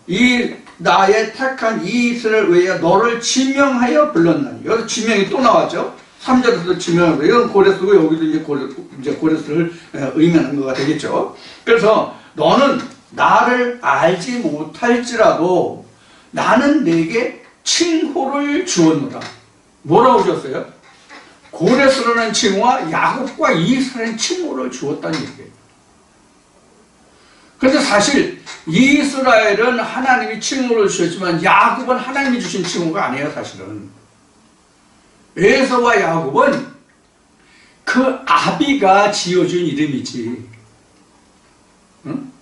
이 나의 택한 이스라엘 외에 너를 지명하여 불렀나니. 여기서 지명이 또 나왔죠. 3절에서도 지명하고, 이건 고레스고 여기도 이제 고레스를 의미하는 거가 되겠죠. 그래서 너는 나를 알지 못할지라도 나는 내게 칭호를 주었노라. 뭐라고 주었어요? 고레스라는 칭호와 야곱과 이스라엘은 칭호를 주었다는 얘기예요. 그래서 사실 이스라엘은 하나님이 칭호를 주셨지만 야곱은 하나님이 주신 칭호가 아니에요. 사실은 에서와 야곱은 그 아비가 지어준 이름이지. 응?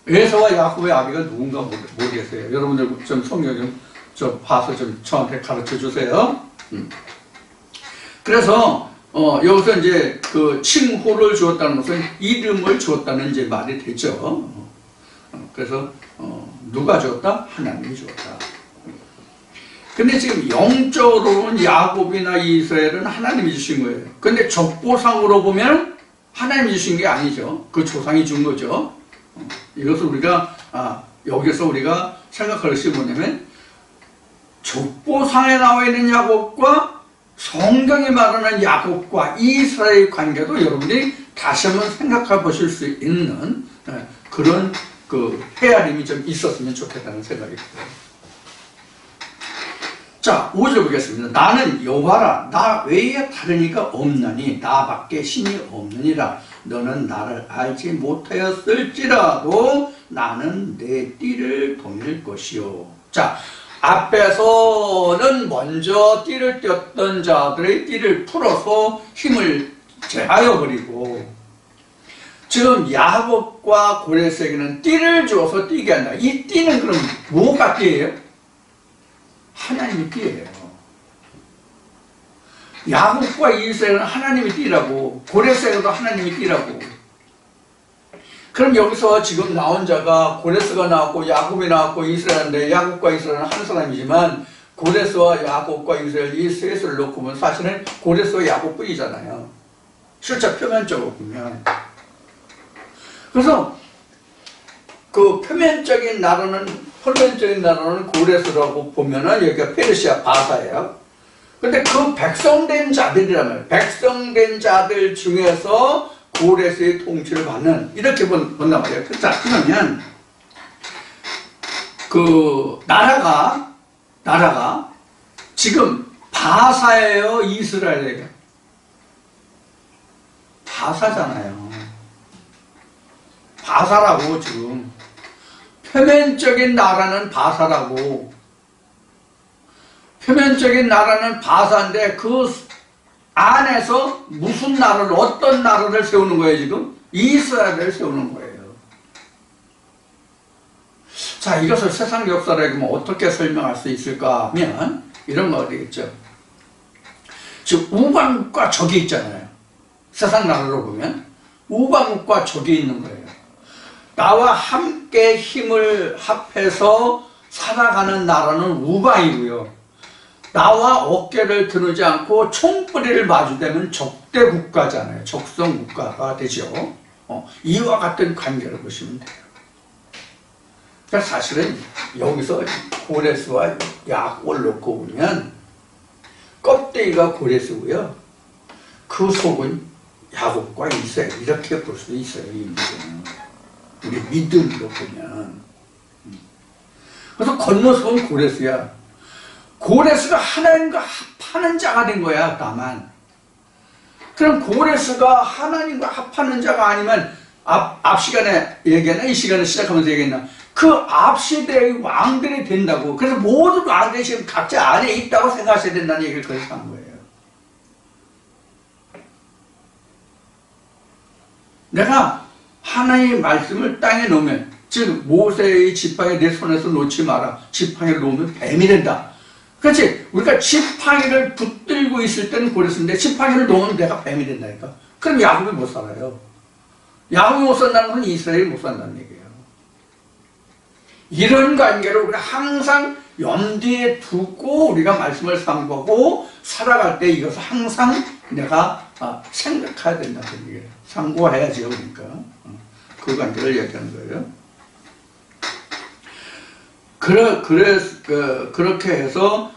에서와 야곱의 아비가 누군가 모르겠어요. 여러분들 좀 성경 좀 봐서 좀 저한테 가르쳐 주세요. 그래서 여기서 이제 그 칭호를 주었다는 것은 이름을 주었다는 이제 말이 되죠. 그래서 누가 주었다? 하나님이 주었다. 근데 지금 영적으로는 야곱이나 이스라엘은 하나님이 주신 거예요. 근데 족보상으로 보면 하나님이 주신 게 아니죠. 그 조상이 준 거죠. 이것을 우리가 여기서 우리가 생각할 것이 뭐냐면 족보상에 나와 있는 야곱과 성경이 말하는 야곱과 이스라엘의 관계도 여러분들이 다시 한번 생각해 보실 수 있는 그런 그 헤아림이 좀 있었으면 좋겠다는 생각이 들어요. 자, 5절 보겠습니다. 나는 여호와라. 나 외에 다른 이가 없나니 나밖에 신이 없느니라. 너는 나를 알지 못하였을지라도 나는 내 띠를 돌릴 것이요. 자, 앞에서는 먼저 띠를 띄었던 자들의 띠를 풀어서 힘을 제하여 버리고, 지금 야곱과 고레스에게는 띠를 주어서 띠게 한다. 이 띠는 그럼 뭐가 띠예요? 하나님이 띠예요. 야곱과 이스라엘은 하나님이 띠라고, 고레스에게도 하나님이 띠라고. 그럼 여기서 지금 나온 자가 고레스가 나왔고 야곱이 나왔고 이스라엘인데, 야곱과 이스라엘은 한 사람이지만 고레스와 야곱과 이스라엘 이 셋을 놓고 보면 사실은 고레스와 야곱뿐이잖아요. 실제 표면적으로 보면. 그래서 그 표면적인 나라는 고레스라고 보면은 여기가 페르시아 바사예요. 근데 그 백성된 자들이라면, 백성된 자들 중에서 고레스의 통치를 받는, 이렇게 본단 말이에요. 자, 그러면 그 나라가 지금 바사예요, 이스라엘이에요? 바사잖아요. 바사라고. 지금 표면적인 나라는 바사라고. 표면적인 나라는 바사인데 그 안에서 무슨 나라를, 어떤 나라를 세우는 거예요? 지금 이스라엘을 세우는 거예요. 자, 이것을 세상 역사를 어떻게 설명할 수 있을까 하면 이런 거 되겠죠. 즉 우방국과 적이 있잖아요. 세상 나라로 보면 우방국과 적이 있는 거예요. 나와 함께 힘을 합해서 살아가는 나라는 우방이고요. 나와 어깨를 드누지 않고 총뿌리를 마주대면 적대 국가잖아요. 적성 국가가 되죠. 이와 같은 관계를 보시면 돼요. 그러니까 사실은 여기서 고레스와 야곱을 놓고 보면 껍데기가 고레스고요. 그 속은 야곱과 이스라엘, 이렇게 볼 수도 있어요. 이 문제는. 우리 믿음으로 보면. 그래서 겉모습은 고레스야. 고레스가 하나님과 합하는 자가 된 거야. 다만 그럼 고레스가 하나님과 합하는 자가 아니면 앞 시간에 얘기했나? 이 시간에 시작하면서 얘기했나? 그 앞 시대의 왕들이 된다고. 그래서 모든 왕들이 지금 각자 안에 있다고 생각하셔야 된다는 얘기를 그래서 한 거예요. 내가 하나님의 말씀을 땅에 놓으면, 즉 모세의 지팡이 내 손에서 놓지 마라. 지팡이를 놓으면 뱀이 된다. 그렇지? 우리가 지팡이를 붙들고 있을 때는 고레스인데 지팡이를 놓으면 내가 뱀이 된다니까. 그럼 야곱이 못 살아요. 야곱이 못 산다는 건 이스라엘이 못 산다는 얘기예요. 이런 관계를 우리가 항상 염두에 두고 우리가 말씀을 상고하고 살아갈 때 이것을 항상 내가 생각해야 된다는 얘기예요. 상고해야죠. 그러니까 그 관계를 얘기하는 거예요. 그렇게 해서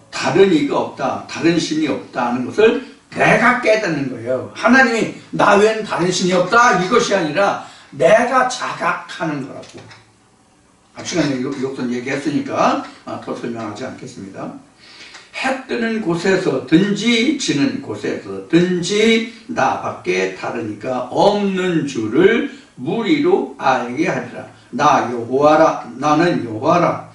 다른 이가 없다, 다른 신이 없다 하는 것을 내가 깨닫는 거예요. 하나님이 나 외엔 다른 신이 없다 이것이 아니라 내가 자각하는 거라고. 시간에 이것도 얘기했으니까 더 설명하지 않겠습니다. 해 뜨는 곳에서든지 지는 곳에서든지 나밖에 다른 이가 없는 줄을 무리로 알게 하리라. 나 여호와라. 나는 여호와라.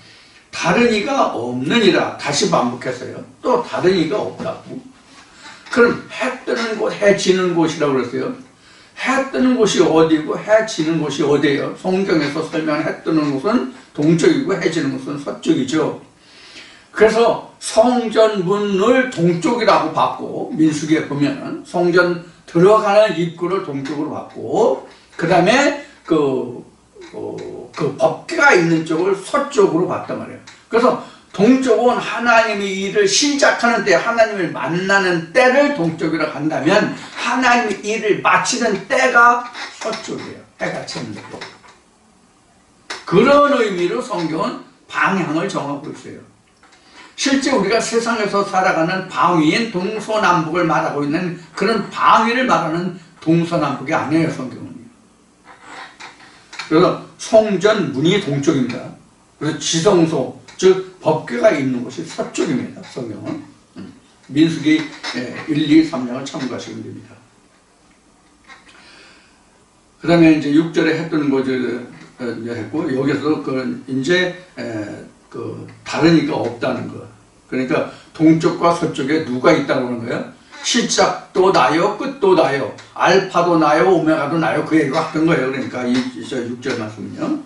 다른 이가 없느니라. 다시 반복했어요. 또 다른 이가 없다고. 그럼 해 뜨는 곳, 해 지는 곳이라고 그랬어요. 해 뜨는 곳이 어디고 해 지는 곳이 어디예요? 성경에서 설명한 해 뜨는 곳은 동쪽이고 해 지는 곳은 서쪽이죠. 그래서 성전 문을 동쪽이라고 봤고, 민수기에 보면은 성전 들어가는 입구를 동쪽으로 봤고, 그 다음에 그 법궤가 있는 쪽을 서쪽으로 봤단 말이에요. 그래서 동쪽은 하나님의 일을 시작하는 때, 하나님을 만나는 때를 동쪽이라고 한다면 하나님의 일을 마치는 때가 서쪽이에요. 해가 지는 데. 그런 의미로 성경은 방향을 정하고 있어요. 실제 우리가 세상에서 살아가는 방위인 동서남북을 말하고 있는 그런 방위를 말하는 동서남북이 아니에요, 성경은. 그래서 성전 문이 동쪽입니다. 그래서 지성소, 즉 법궤가 있는 곳이 서쪽입니다, 성경은. 민수기 1, 2, 3장을 참고하시면 됩니다. 그 다음에 이제 6절에 했던 거를 했고, 여기서 이제 다르니까 없다는 거. 그러니까 동쪽과 서쪽에 누가 있다고 하는 거예요? 시작도 나요, 끝도 나요, 알파도 나요, 오메가도 나요. 그 얘기가 했던 거예요. 그러니까 이 6절 말씀은요.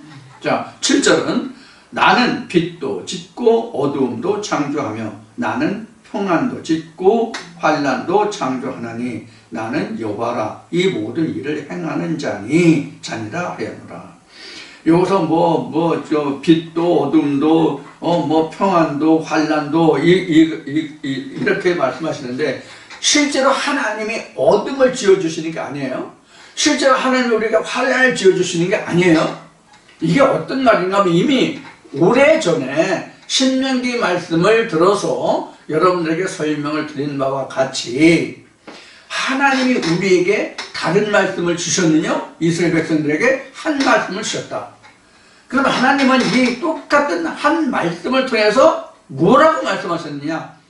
자, 7절은 나는 빛도 짓고 어두움도 창조하며 나는 평안도 짓고 환난도 창조하나니 나는 여호와라 이 모든 일을 행하는 자니라 하였노라. 여기서 저 빛도 어둠도 평안도 환난도 이렇게 말씀하시는데, 실제로 하나님이 어둠을 지어주시는 게 아니에요. 실제로 하나님이 우리에게 환난을 지어주시는 게 아니에요. 이게 어떤 말인가 하면 이미 오래전에 신명기 말씀을 들어서 여러분들에게 설명을 드린 바와 같이 하나님이 우리에게 다른 말씀을 주셨느냐? 이스라엘 백성들에게 한 말씀을 주셨다. 그럼 하나님은 이 똑같은 한 말씀을 통해서 뭐라고 말씀하셨느냐?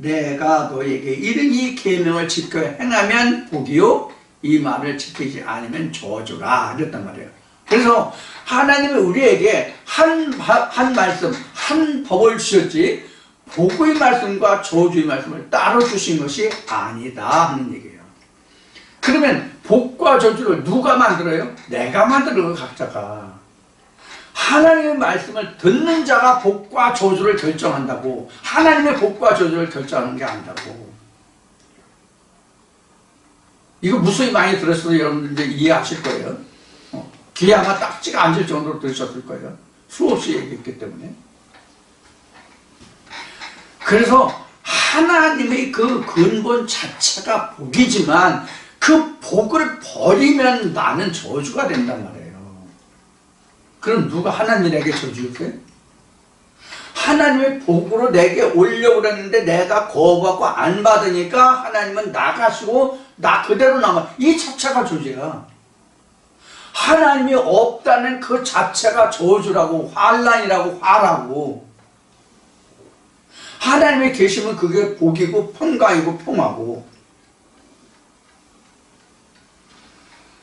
내가 너에게 이른 이 계명을 지켜 행하면 복이요, 이 말을 지키지 않으면 저주라 이랬단 말이에요. 그래서 하나님이 우리에게 한 말씀, 한 법을 주셨지 복의 말씀과 저주의 말씀을 따로 주신 것이 아니다 하는 얘기예요. 그러면 복과 저주를 누가 만들어요? 내가 만들어요, 각자가. 하나님의 말씀을 듣는 자가 복과 저주를 결정한다고. 하나님의 복과 저주를 결정하는 게 아니라고. 이거 무수히 많이 들었어도 여러분들 이제 이해하실 거예요. 귀에 아마 딱지가 앉을 정도로 들으셨을 거예요. 수없이 얘기했기 때문에. 그래서 하나님의 그 근본 자체가 복이지만 그 복을 버리면 나는 저주가 된단 말이에요. 그럼 누가 하나님에게 저주했어요? 하나님의 복으로 내게 오려고 그랬는데 내가 거부하고 안 받으니까 하나님은 나가시고 나 그대로 남아. 이 자체가 저주야. 하나님이 없다는 그 자체가 저주라고, 환난이라고, 화라고. 하나님이 계시면 그게 복이고 평강이고 평화고.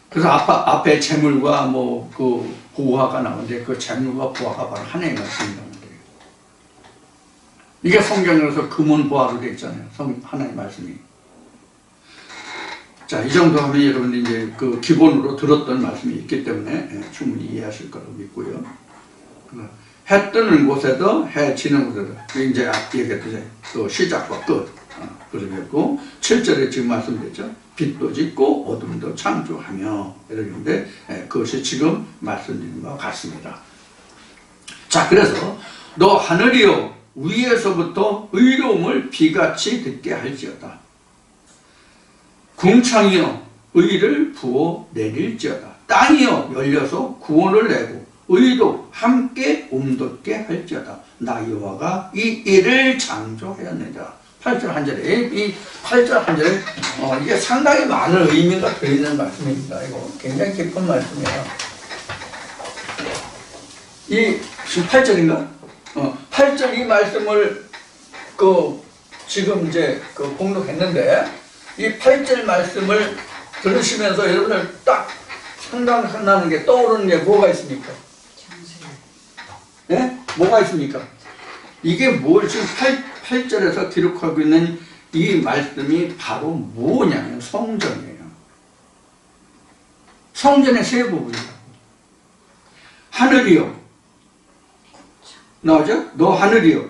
그래서 앞에 재물과 보화가 나오는데 그 재물과 보화가 바로 하나님의 말씀이라는 거예요. 이게 성경에서 금은 보화로 되어 있잖아요. 하나님의 말씀이. 자, 이 정도 하면 여러분들이 이제 그 기본으로 들었던 말씀이 있기 때문에 충분히 이해하실 거라고 믿고요. 해 뜨는 곳에도 해 지는 곳에도 이제 얘기했듯이 또 시작과 끝 그러겠고, 7절에 지금 말씀드렸죠. 빛도 짓고 어둠도 창조하며 이러는데 그것이 지금 말씀드린 바와 같습니다. 자, 그래서 너 하늘이여 위에서부터 의로움을 비같이 듣게 할지어다. 궁창이여 의를 부어 내릴지어다. 땅이여 열려서 구원을 내고 의도 함께 움돋게 할지어다. 나 여호와가 이 일을 창조하였느니라. 8절 한 절에, 이 8절 한 절에 이게 상당히 많은 의미가 들어있는 말씀입니다. 이거 굉장히 깊은 말씀이에요. 이 지금 8절인가? 8절 이 말씀을 지금 이제 봉독했는데, 이 8절 말씀을 들으시면서 여러분들 딱 생각나는 게, 떠오르는 게 뭐가 있습니까? 예? 뭐가 있습니까? 이게 뭘 지금 8절에서 기록하고 있는 이 말씀이 바로 뭐냐면 성전이에요. 성전의 세 부분이라고. 하늘이요. 나오죠? 너 하늘이요.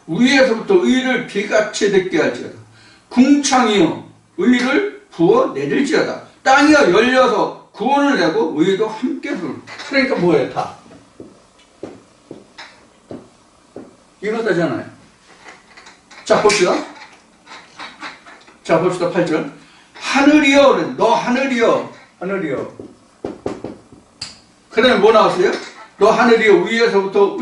위에서부터 의를 비같이 듣게 할지어다. 궁창이요. 의를 부어 내릴지어다. 땅이요 열려서 구원을 내고 의도 함께 부르. 그러니까 뭐예요? 다 이거다잖아요. 자, 봅시다. 자, 봅시다. 8절. 하늘이여, 너 하늘이여, 하늘이여. 그 다음에 뭐 나왔어요? 너 하늘이여, 위에서부터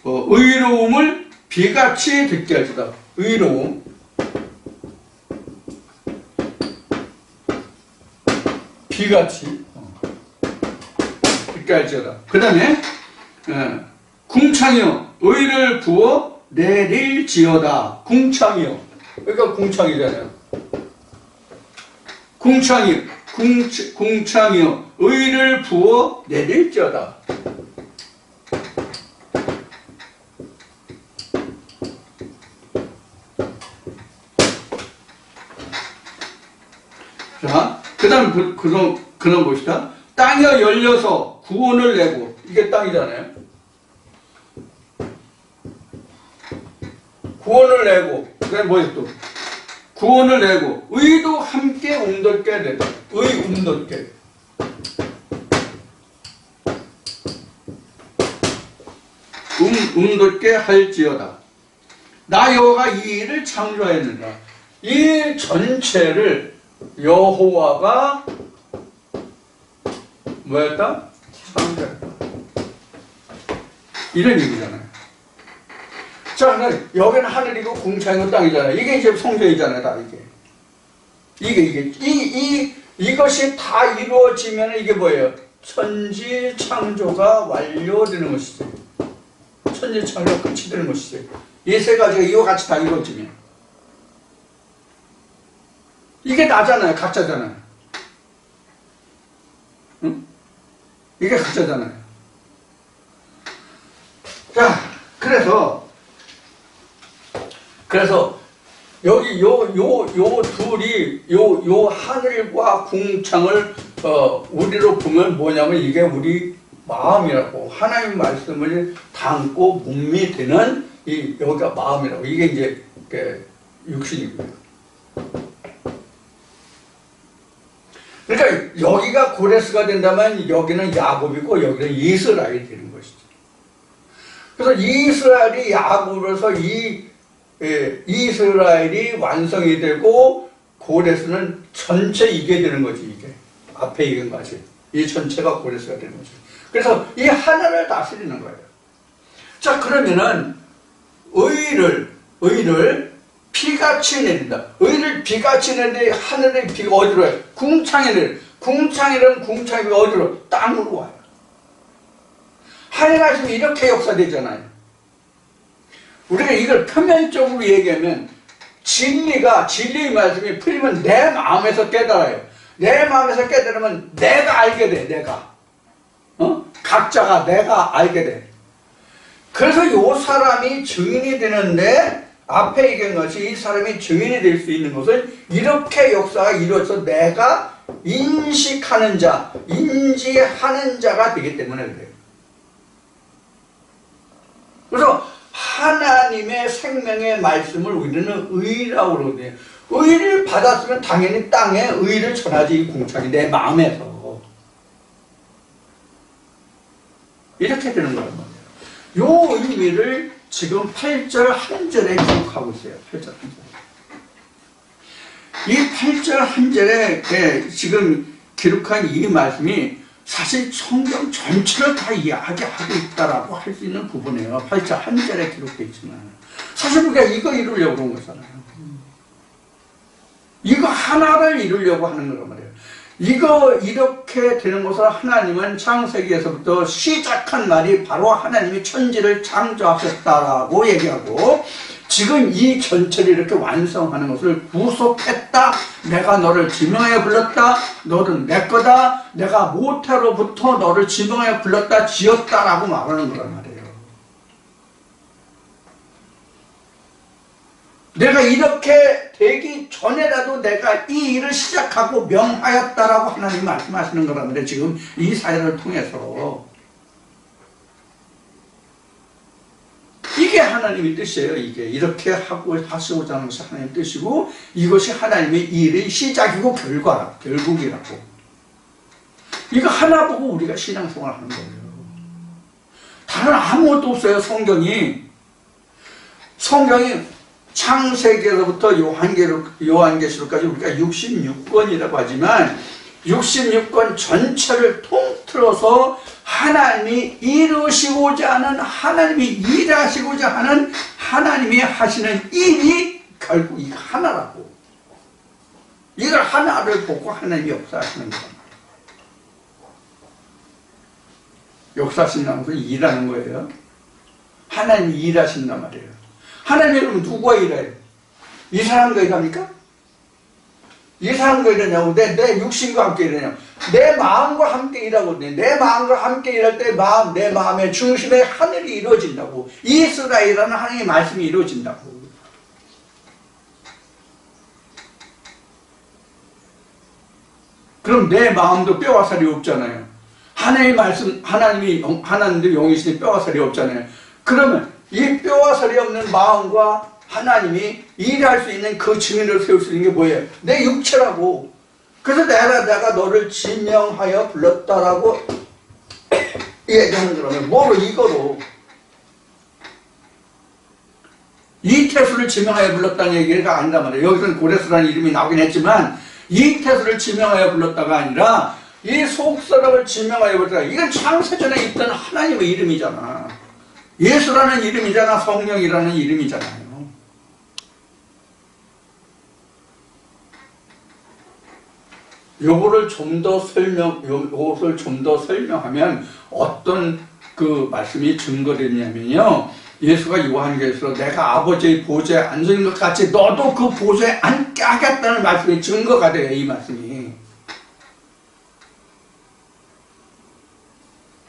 의로움을 비같이 듣게 할지다. 의로움. 비같이 듣게 할지어다. 그 다음에 궁창이여, 의를 부어 내릴지어다. 궁창이여. 그러니까 궁창이잖아요. 궁창이여, 의를 부어 내릴지어다. 자, 그 다음, 그럼 봅시다. 땅이 열려서 구원을 내고, 이게 땅이잖아요. 구원을 내고, 그 다음에 뭐예요 또? 구원을 내고, 의도 함께 움덮게 되다. 움덮게. 움덮게 할지어다. 나 여호와가 이 일을 창조하였느니라. 이 전체를 여호와가 뭐였다? 창조했다. 이런 얘기잖아요. 자, 여기는 하늘이고 궁창이고 땅이잖아요. 이게 이제 성경이잖아요, 다 이것이 다 이루어지면 이게 뭐예요? 천지 창조가 완료되는 것이죠. 천지 창조가 끝이 되는 것이죠. 이 세 가지가 이와 같이 다 이루어지면. 이게 나잖아요. 가짜잖아요. 응? 이게 가짜잖아요. 자, 그래서 여기 요 둘이 요 하늘과 궁창을 우리로 보면 뭐냐면 이게 우리 마음이라고, 하나님 말씀을 담고 몸이 되는 여기가 마음이라고. 이게 이제 육신이고요. 그러니까 여기가 고레스가 된다면 여기는 야곱이고 여기는 이스라엘이 되는 것이죠. 그래서 이스라엘이 야곱으로서 이스라엘이 완성이 되고 고레스는 전체 이게 되는 거지. 이게 앞에 이긴 거지. 이 전체가 고레스가 되는 거죠. 그래서 이 하나를 다스리는 거예요. 자, 그러면은 의를 비같이 내린다. 의를 비같이 내리는데 하늘의 비가 어디로 와요? 궁창에 내려. 궁창이 어디로? 땅으로 와요. 하나님 말씀이 이렇게 역사되잖아요. 우리가 이걸 표면적으로 얘기하면 진리의 말씀이 풀리면 내 마음에서 깨달아요. 내 마음에서 깨달으면 내가 알게 돼. 내가. 각자가 내가 알게 돼. 그래서 이 사람이 증인이 되는데 앞에 얘기한 것이 이 사람이 증인이 될 수 있는 것은 이렇게 역사가 이루어져서 내가 인식하는 자, 인지하는 자가 되기 때문에 그래요. 그래서 하나님의 생명의 말씀을 우리는 의라고 그러거든요. 의를 받았으면 당연히 땅에 의를 전하지. 이 궁창이 내 마음에서 이렇게 되는 거란 말이에요. 요 의미를 지금 8절 1절에 기록하고 있어요. 8절 1절. 이 8절 1절에 지금 기록한 이 말씀이 사실 성경 전체를 다 이야기하고 있다라고 할 수 있는 부분이에요. 8절 1절에 기록되어 있지만 사실 우리가 이거 이루려고 그런 거잖아요. 이거 하나를 이루려고 하는 거란 말이에요. 이거 이렇게 되는 것을 하나님은 창세기에서부터 시작한 말이 바로 하나님이 천지를 창조하셨다라고 얘기하고 지금 이 전체를 이렇게 완성하는 것을 구속했다. 내가 너를 지명하여 불렀다. 너는 내 거다. 내가 모태로부터 너를 지명하여 불렀다. 지었다라고 말하는 거란 말이에요. 내가 이렇게 되기 전에라도 내가 이 일을 시작하고 명하였다라고 하나님 말씀하시는 거란 말이에요. 지금 이 사연을 통해서. 이게 하나님의 뜻이에요. 이게 이렇게 하시고자 하는 것이 하나님의 뜻이고 이것이 하나님의 일의 시작이고 결국이라고. 이거 하나 보고 우리가 신앙생활을 하는 거예요. 다른 아무것도 없어요. 성경이 창세기로부터 요한계시록까지 우리가 66권이라고 하지만 66권 전체를 통틀어서 하나님이 이루시고자 하는, 하나님이 일하시고자 하는, 하나님이 하시는 일이 결국 이거 하나라고. 이걸 하나를 보고 하나님이 역사하시는 거예요. 역사하신다는 것은 일하는 거예요. 하나님이 일하신단 말이에요. 하나님이 그럼 누구와 일해요? 이 사람과 일합니까? 이 사람과 일하냐고? 내 육신과 함께 일하냐고? 내 마음과 함께 일하거든요. 내 마음과 함께 일할 때 내 마음의 중심에 하늘이 이루어진다고. 이스라엘이라는 하나님의 말씀이 이루어진다고. 그럼 내 마음도 뼈와 살이 없잖아요. 하나님의 말씀, 하나님도 영이시니 뼈와 살이 없잖아요. 그러면 이 뼈와 살이 없는 마음과 하나님이 일할 수 있는 그 증인을 세울 수 있는 게 뭐예요? 내 육체라고. 그래서 내가 너를 지명하여 불렀다라고 얘기하는 거라면 뭐로 이거로 이태수를 지명하여 불렀다는 얘기가 아니란 말이에요. 여기서는 고레스라는 이름이 나오긴 했지만 이태수를 지명하여 불렀다가 아니라 이 속사람을 지명하여 불렀다. 이건 창세전에 있던 하나님의 이름이잖아. 예수라는 이름이잖아. 성령이라는 이름이잖아요. 요것을 좀 더 설명하면 어떤 그 말씀이 증거되냐면요. 예수가 요한계시로 내가 아버지의 보좌에 앉은 것 같이 너도 그 보좌에 앉게 하겠다는 말씀이 증거가 돼요. 이 말씀이.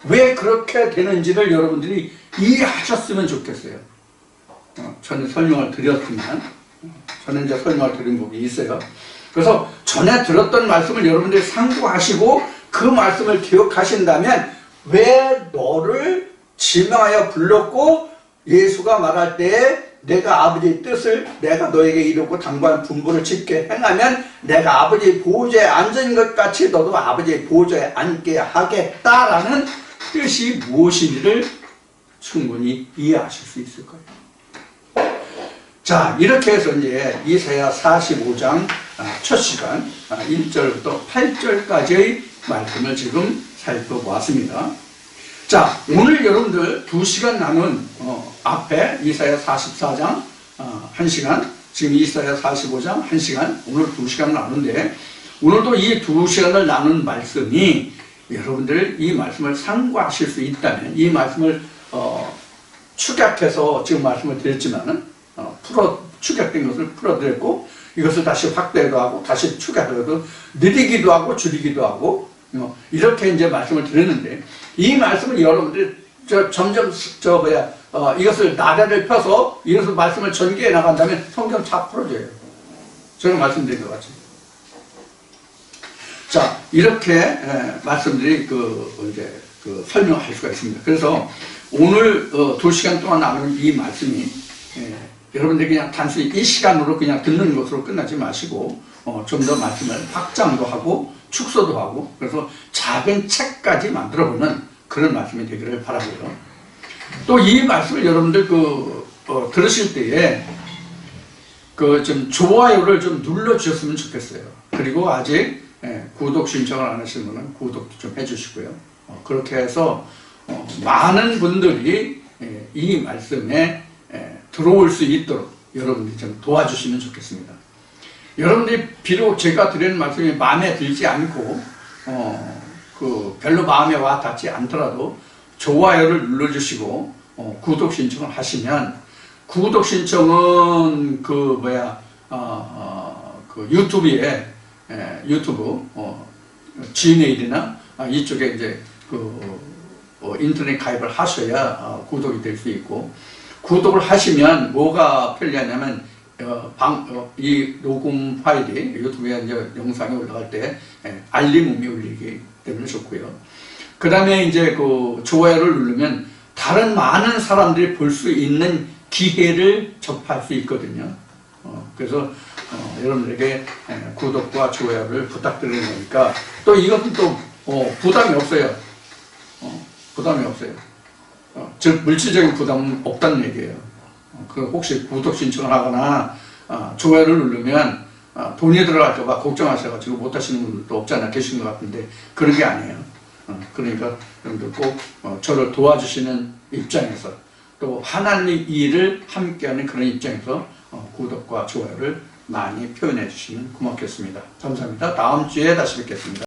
왜 그렇게 되는지를 여러분들이 이해하셨으면 좋겠어요. 저는 설명을 드렸지만 저는 이제 설명을 드린 부분이 있어요. 그래서 전에 들었던 말씀을 여러분들이 상고하시고 그 말씀을 기억하신다면 왜 너를 지명하여 불렀고 예수가 말할 때 내가 아버지의 뜻을 내가 너에게 이루고 당부한 분부를 짓게 행하면 내가 아버지의 보좌에 앉은 것 같이 너도 아버지의 보좌에 앉게 하겠다라는 뜻이 무엇인지를 충분히 이해하실 수 있을 거예요. 자, 이렇게 해서 이제 이사야 45장 첫 시간 1절부터 8절까지의 말씀을 지금 살펴보았습니다. 자, 오늘 여러분들 2시간 나눈 앞에 이사야 44장 1시간, 지금 이사야 45장 1시간, 오늘 2시간 나누는데 오늘도 이 2시간을 나눈 말씀이 여러분들 이 말씀을 상고하실 수 있다면 이 말씀을 축약해서 지금 말씀을 드렸지만은 축약된 것을 풀어드렸고 이것을 다시 확대도 하고 다시 축약해도 느리기도 하고 줄이기도 하고 이렇게 이제 말씀을 드렸는데 이 말씀을 여러분들이 점점 이것을 나래를 펴서 이것을 말씀을 전개해 나간다면 성경 다 풀어져요. 제가 말씀드린 것 같이. 자, 이렇게 말씀들이 이제 설명할 수가 있습니다. 그래서 오늘 2시간 동안 나누는 이 말씀이 여러분들이 그냥 단순히 이 시간으로 그냥 듣는 것으로 끝나지 마시고 좀 더 말씀을 확장도 하고 축소도 하고 그래서 작은 책까지 만들어보는 그런 말씀이 되기를 바라고요. 또 이 말씀을 여러분들 들으실 때에 좀 좋아요를 좀 눌러주셨으면 좋겠어요. 그리고 아직 구독 신청을 안 하신 분은 구독도 좀 해주시고요. 그렇게 해서 많은 분들이 이 말씀에 들어올 수 있도록 여러분들이 좀 도와주시면 좋겠습니다. 여러분들이 비록 제가 드리는 말씀이 마음에 들지 않고 별로 마음에 와 닿지 않더라도 좋아요를 눌러주시고 구독 신청을 하시면 구독 신청은 유튜브에 유튜브 지메일이나 이쪽에 이제 인터넷 가입을 하셔야 구독이 될 수 있고 구독을 하시면 뭐가 편리하냐면 이 녹음 파일이 유튜브에 이제 영상이 올라갈 때 알림음이 울리기 때문에 좋고요. 그 다음에 이제 좋아요를 누르면 다른 많은 사람들이 볼 수 있는 기회를 접할 수 있거든요. 그래서 여러분들에게 구독과 좋아요를 부탁드리는 거니까 또 이것도 또 부담이 없어요. 부담이 없어요. 즉 물질적인 부담은 없다는 얘기예요. 그 혹시 구독 신청을 하거나 좋아요를 누르면 돈이 들어갈까봐 걱정하셔가지고 못하시는 분들도 없지 않아 계신 것 같은데 그런 게 아니에요. 그러니까 여러분들 꼭 저를 도와주시는 입장에서 또 하나님의 일을 함께하는 그런 입장에서 구독과 좋아요를 많이 표현해 주시면 고맙겠습니다. 감사합니다. 다음 주에 다시 뵙겠습니다.